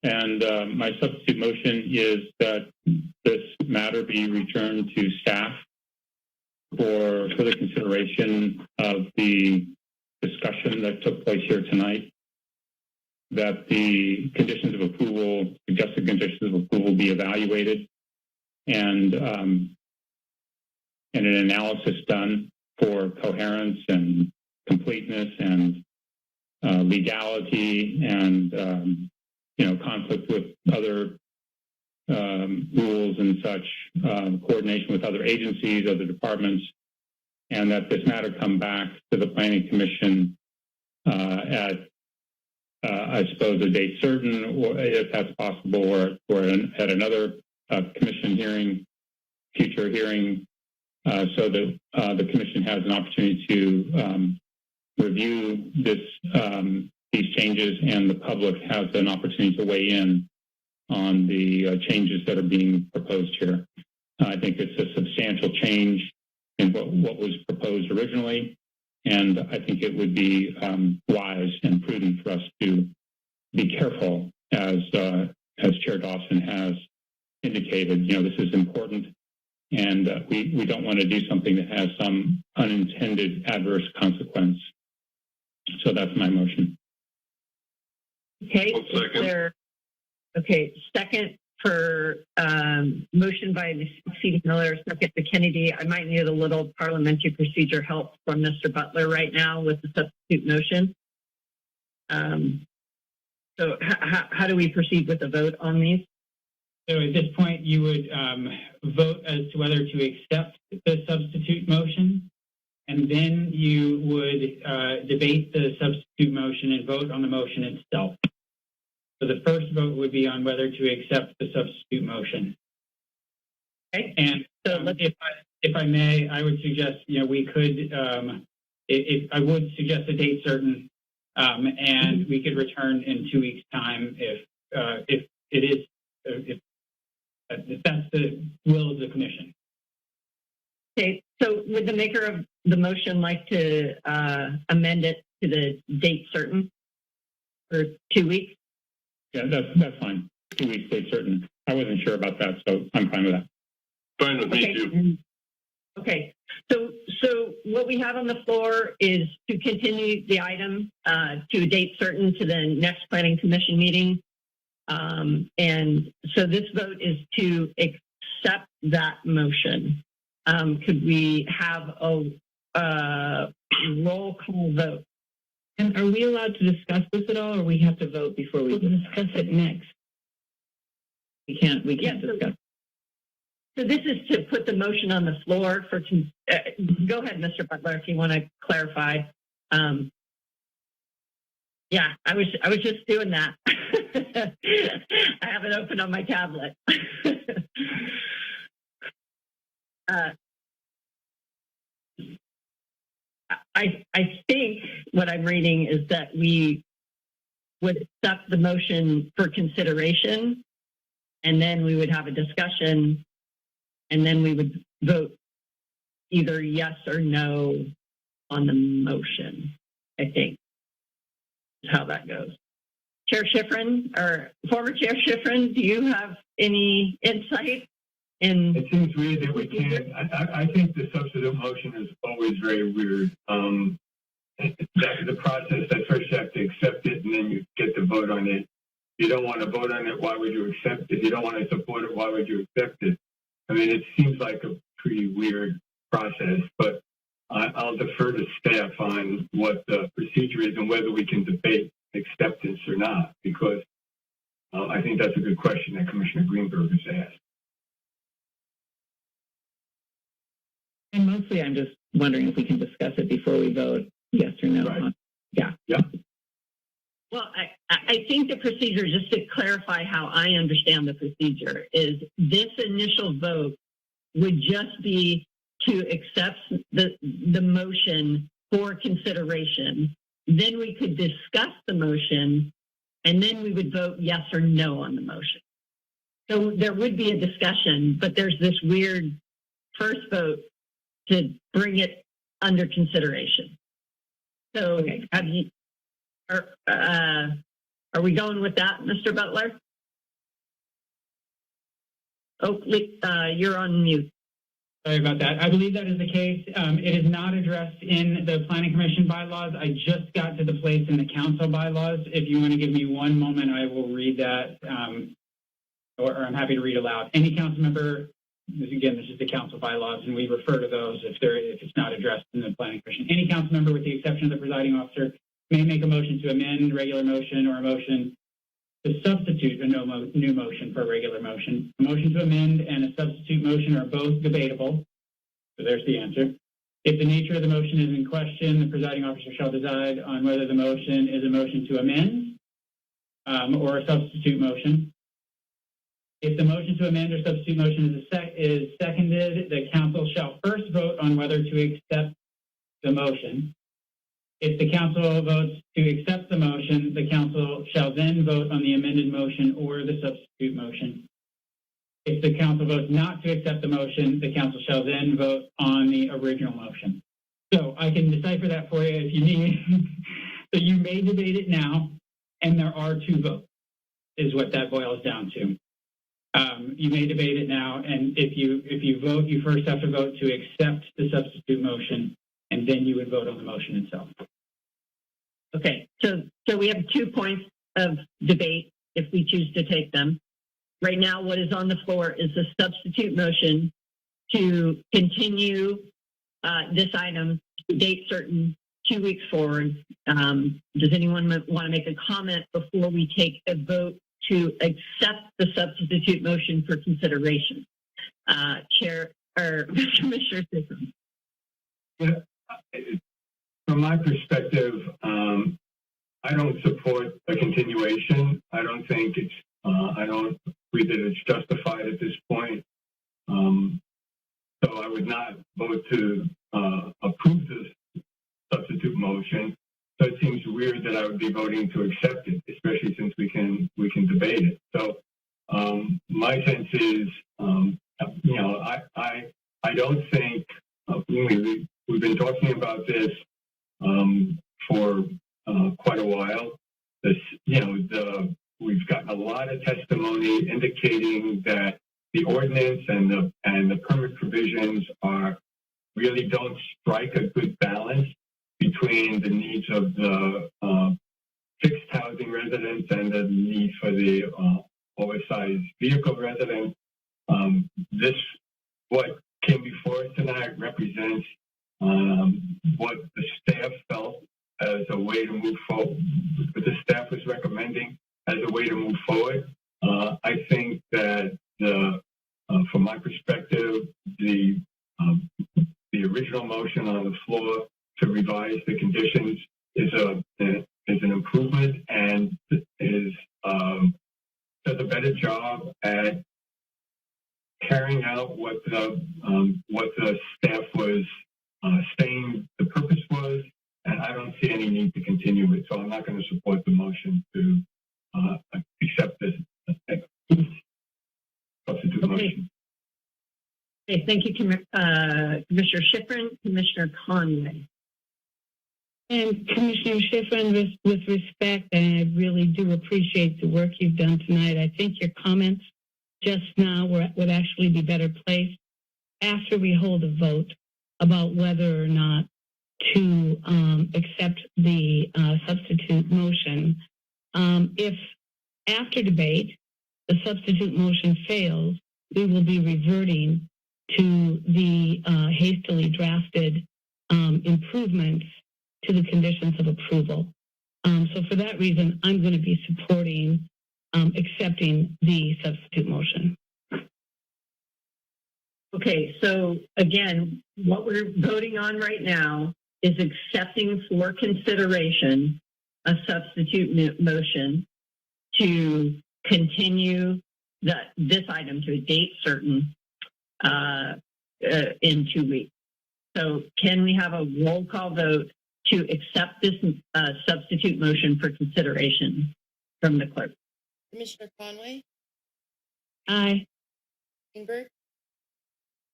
And my substitute motion is that this matter be returned to staff for further consideration of the discussion that took place here tonight, that the conditions of approval, suggested conditions of approval be evaluated, and an analysis done for coherence and completeness and legality and conflict with other rules and such, coordination with other agencies, other departments, and that this matter come back to the Planning Commission at, I suppose, a date certain, or if that's possible, or at another commission hearing, future hearing, so that the commission has an opportunity to review these changes, and the public has an opportunity to weigh in on the changes that are being proposed here. I think it's a substantial change in what was proposed originally, and I think it would be wise and prudent for us to be careful, as Chair Dawson has indicated. This is important, and we don't want to do something that has some unintended adverse consequence. So that's my motion.
Okay.
Second.
Second for motion by Mercedes-Miller, second to Kennedy. I might need a little parliamentary procedure help from Mr. Butler right now with the substitute motion. So how do we proceed with the vote on these?
So at this point, you would vote as to whether to accept the substitute motion, and then you would debate the substitute motion and vote on the motion itself. So the first vote would be on whether to accept the substitute motion.
Okay.
And
so
if I may, I would suggest, we could, I would suggest a date certain, and we could return in 2 weeks' time if that's the will of the commission.
Okay, so would the maker of the motion like to amend it to the date certain for 2 weeks?
Yeah, that's fine. 2 weeks, date certain. I wasn't sure about that, so I'm fine with that.
Fine with me too.
Okay, so what we have on the floor is to continue the item to a date certain to the next Planning Commission meeting. And so this vote is to accept that motion. Could we have a roll call vote?
And are we allowed to discuss this at all, or we have to vote before we
We'll discuss it next.
We can't discuss.
So this is to put the motion on the floor for, go ahead, Mr. Butler, if you want to clarify. Yeah, I was just doing that. I have it open on my tablet. I think what I'm reading is that we would accept the motion for consideration, and then we would have a discussion, and then we would vote either yes or no on the motion, I think is how that goes. Chair Schifrin, or former Chair Schifrin, do you have any insight in?
It seems weird that we can't. I think the substitute motion is always very weird. That's the process that first you have to accept it and then you get to vote on it. You don't want to vote on it, why would you accept it? You don't want to support it, why would you accept it? I mean, it seems like a pretty weird process, but I'll defer to staff on what the procedure is and whether we can debate acceptance or not, because I think that's a good question that Commissioner Greenberg has asked.
And mostly I'm just wondering if we can discuss it before we vote yes or no.
Right.
Yeah.
Yeah.
Well, I think the procedure, just to clarify how I understand the procedure, is this initial vote would just be to accept the motion for consideration. Then we could discuss the motion, and then we would vote yes or no on the motion. So there would be a discussion, but there's this weird first vote to bring it under consideration. So
Okay.
Are we going with that, Mr. Butler? Oh, you're on mute.
Sorry about that. I believe that is the case. It is not addressed in the Planning Commission bylaws. I just got to the place in the council bylaws. If you want to give me one moment, I will read that, or I'm happy to read aloud. Any council member, again, this is the council bylaws, and we refer to those if it's not addressed in the Planning Commission. Any council member, with the exception of the presiding officer, may make a motion to amend regular motion or a motion to substitute a new motion for a regular motion. A motion to amend and a substitute motion are both debatable. So there's the answer. If the nature of the motion is in question, the presiding officer shall decide on whether the motion is a motion to amend or a substitute motion. If the motion to amend or substitute motion is seconded, the council shall first vote on whether to accept the motion. If the council votes to accept the motion, the council shall then vote on the amended motion or the substitute motion. If the council votes not to accept the motion, the council shall then vote on the original motion. So I can decipher that for you if you need. So you may debate it now, and there are two votes, is what that boils down to. You may debate it now, and if you vote, you first have to vote to accept the substitute motion, and then you would vote on the motion itself.
Okay, so we have 2 points of debate if we choose to take them. Right now, what is on the floor is a substitute motion to continue this item to date certain 2 weeks forward. Does anyone want to make a comment before we take a vote to accept the substitute motion for consideration? Chair or Commissioner Sisson.
Yeah. From my perspective, I don't support a continuation. I don't think it's, I don't agree that it's justified at this point. So I would not vote to approve this substitute motion. So it seems weird that I would be voting to accept it, especially since we can debate it. So my sense is, I don't think we've been talking about this for quite a while. We've gotten a lot of testimony indicating that the ordinance and the permit provisions really don't strike a good balance between the needs of the fixed housing residents and the need for the oversized vehicle residents. What came before us tonight represents what the staff felt as a way to move forward, what the staff was recommending as a way to move forward. I think that the from my perspective, the original motion on the floor to revise the conditions is an improvement and does a better job at carrying out what the staff was saying the purpose was, and I don't see any need to continue it, so I'm not going to support the motion to accept this substitute motion.
Okay, thank you, Commissioner Schifrin. Commissioner Conway.
And Commissioner Schifrin, with respect, and I really do appreciate the work you've done tonight. I think your comments just now would actually be better placed after we hold a vote about whether or not to accept the substitute motion. If after debate the substitute motion fails, we will be reverting to the hastily drafted improvements to the conditions of approval. So for that reason, I'm going to be supporting accepting the substitute motion.
Okay, so again, what we're voting on right now is accepting for consideration a substitute motion to continue this item to a date certain in 2 weeks. So can we have a roll call vote to accept this substitute motion for consideration from the clerk?
Commissioner Conway,
Aye.
Greenberg,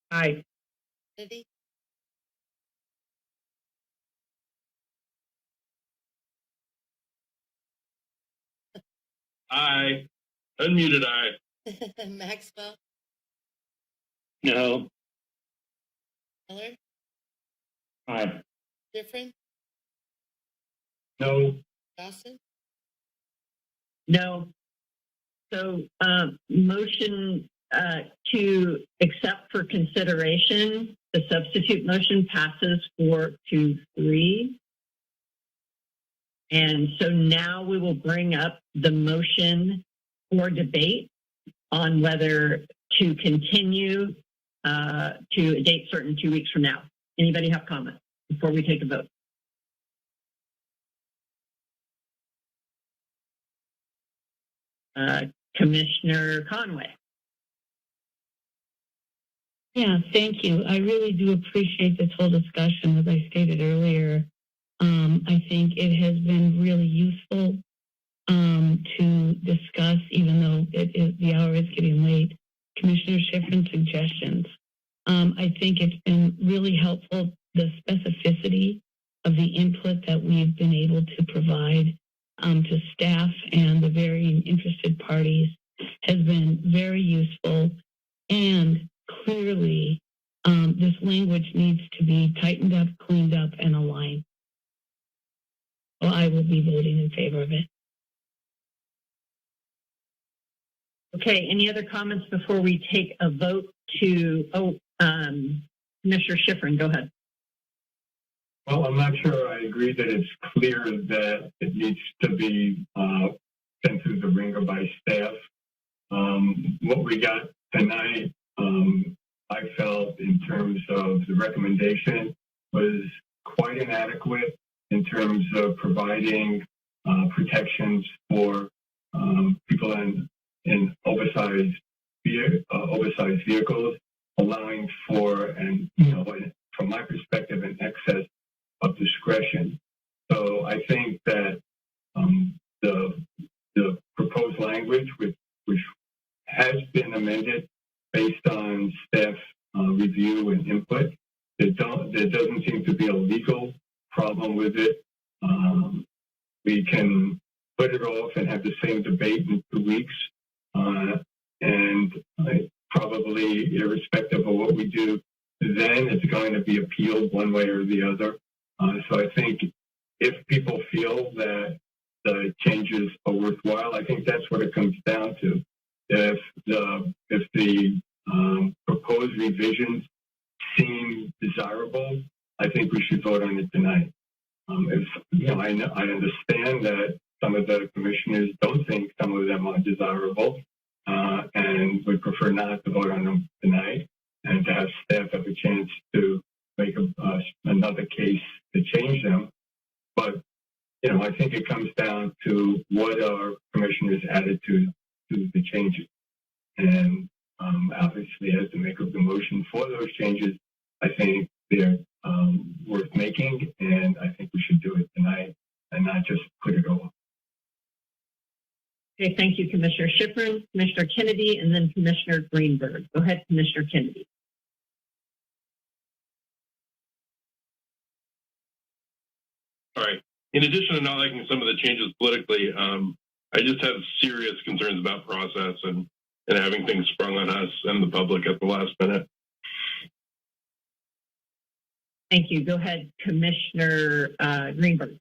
Aye.
Kennedy,
Aye. Unmuted aye.
Maxwell,
No.
Miller,
Aye.
Schifrin,
No.
Dawson,
No. So motion to accept for consideration, the substitute motion passes 4-3. And so now we will bring up the motion for debate on whether to continue to a date certain 2 weeks from now. Anybody have comments before we take a vote? Commissioner Conway.
Yeah, thank you. I really do appreciate this whole discussion. As I stated earlier, I think it has been really useful to discuss, even though the hour is getting late, Commissioner Schifrin's suggestions. I think it's been really helpful. The specificity of the input that we've been able to provide to staff and the varying interested parties has been very useful, and clearly this language needs to be tightened up, cleaned up, and aligned. So I will be voting in favor of it.
Okay, any other comments before we take a vote to, Commissioner Schifrin, go ahead.
Well, I'm not sure I agree that it's clear that it needs to be sent through the ringer by staff. What we got tonight, I felt in terms of the recommendation was quite inadequate in terms of providing protections for people in oversized vehicles, allowing for, and from my perspective, an excess of discretion. So I think that the proposed language, which has been amended based on staff review and input, there doesn't seem to be a legal problem with it. We can put it off and have the same debate in 2 weeks, and probably irrespective of what we do, then it's going to be appealed one way or the other. So I think if people feel that the changes are worthwhile, I think that's what it comes down to. If the proposed revisions seem desirable, I think we should vote on it tonight. I understand that some of the commissioners don't think some of them are desirable, and would prefer not to vote on them tonight, and to have staff have a chance to make another case to change them. But, you know, I think it comes down to what our commissioners' attitude to the changes. And obviously, as the maker of the motion for those changes, I think they're worth making, and I think we should do it tonight and not just put it off.
Okay, thank you, Commissioner Schifrin, Commissioner Kennedy, and then Commissioner Greenberg. Go ahead, Commissioner Kennedy.
All right. In addition to not liking some of the changes politically, I just have serious concerns about process and having things sprung on us and the public at the last minute.
Thank you. Go ahead, Commissioner Greenberg.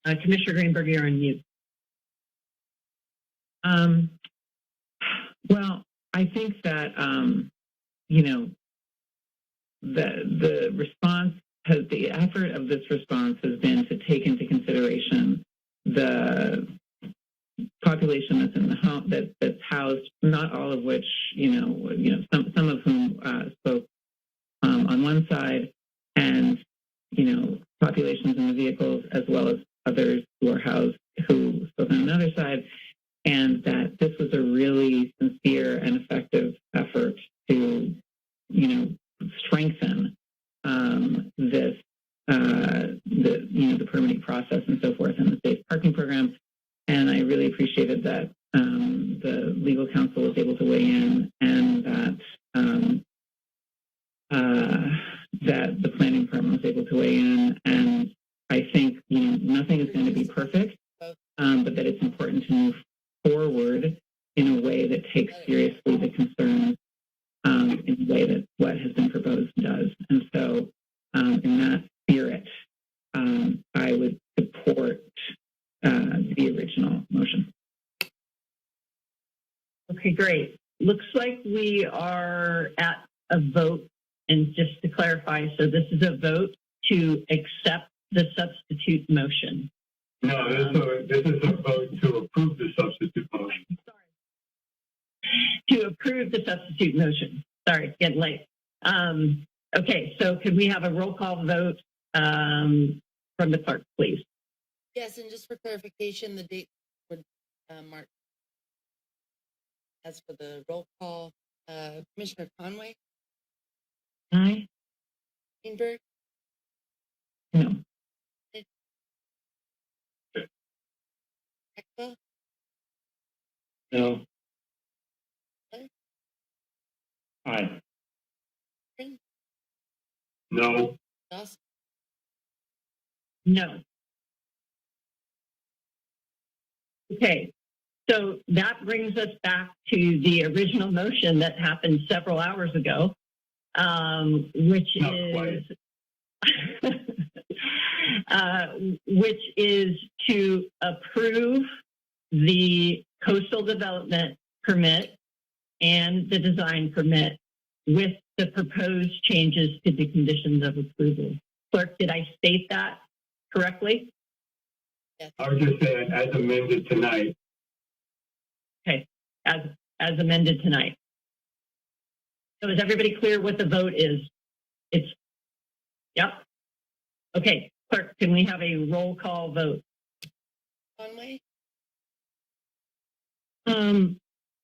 Commissioner Greenberg, you're on mute.
Well, I think that, you know, the response has, the effort of this response has been to take into consideration the population that's in the home, that's housed, not all of which, some of whom spoke on one side, and, populations in the vehicles, as well as others who are housed who spoke on another side, and that this was a really sincere and effective effort to, strengthen this, the permitting process and so forth, and the safe parking program. And I really appreciated that the legal counsel was able to weigh in, and that the planning department was able to weigh in. And I think nothing is going to be perfect, but that it's important to move forward in a way that takes seriously the concerns in a way that what has been proposed does. And so, in that spirit, I would support the original motion.
Okay, great. Looks like we are at a vote. And just to clarify, so this is a vote to accept the substitute motion.
No, this is a vote to approve the substitute motion.
Sorry. To approve the substitute motion. Sorry, it's getting late. Okay, so could we have a roll call vote from the clerk, please?
Yes, and just for clarification, the date would mark. As for the roll call, Commissioner Conway,
Aye.
Greenberg,
No.
Maxwell,
No.
Aye.
No.
Dawson,
No. Okay, so that brings us back to the original motion that happened several hours ago, which is to approve the coastal development permit and the design permit with the proposed changes to the conditions of approval. Clerk, did I state that correctly?
yes.
I would just say as amended tonight.
Okay, as amended tonight. So is everybody clear what the vote is? Yep. Okay, clerk, can we have a roll call vote?
Conway,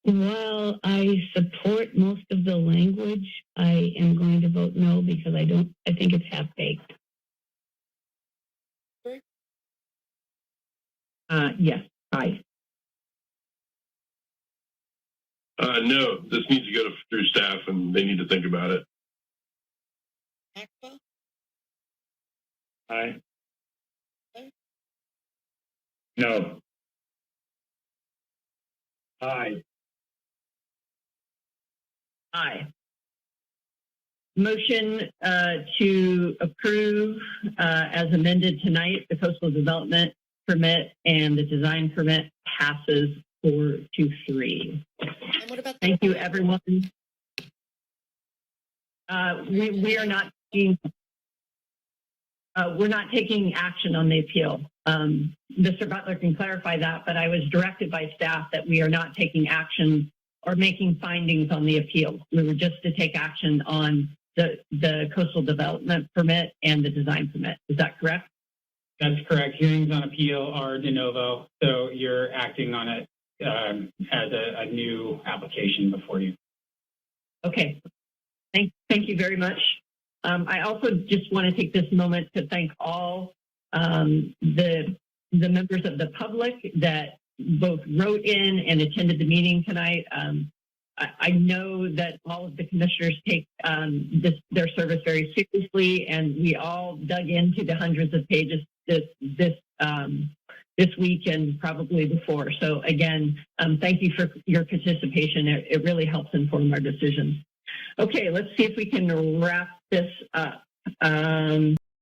While I support most of the language, I am going to vote no because I think it's half-baked.
Yes. Aye.
No, this needs to go through staff and they need to think about it.
Maxwell,
Aye.
No.
Aye.
Aye. Motion to approve as amended tonight, the coastal development permit and the design permit passes 4-3.
and what about the
Thank you, everyone. We are not seeing. we're not taking action on the appeal. Mr. Butler can clarify that, but I was directed by staff that we are not taking action or making findings on the appeal. We were just to take action on the coastal development permit and the design permit. Is that correct?
That's correct. Hearings on appeal are de novo, so you're acting on it as a new application before you.
Okay. Thank you very much. I also just want to take this moment to thank all the members of the public that both wrote in and attended the meeting tonight. I know that all of the commissioners take their service very seriously, and we all dug into the hundreds of pages this week and probably before. So again, thank you for your participation. It really helps inform our decisions. Okay, let's see if we can wrap this up.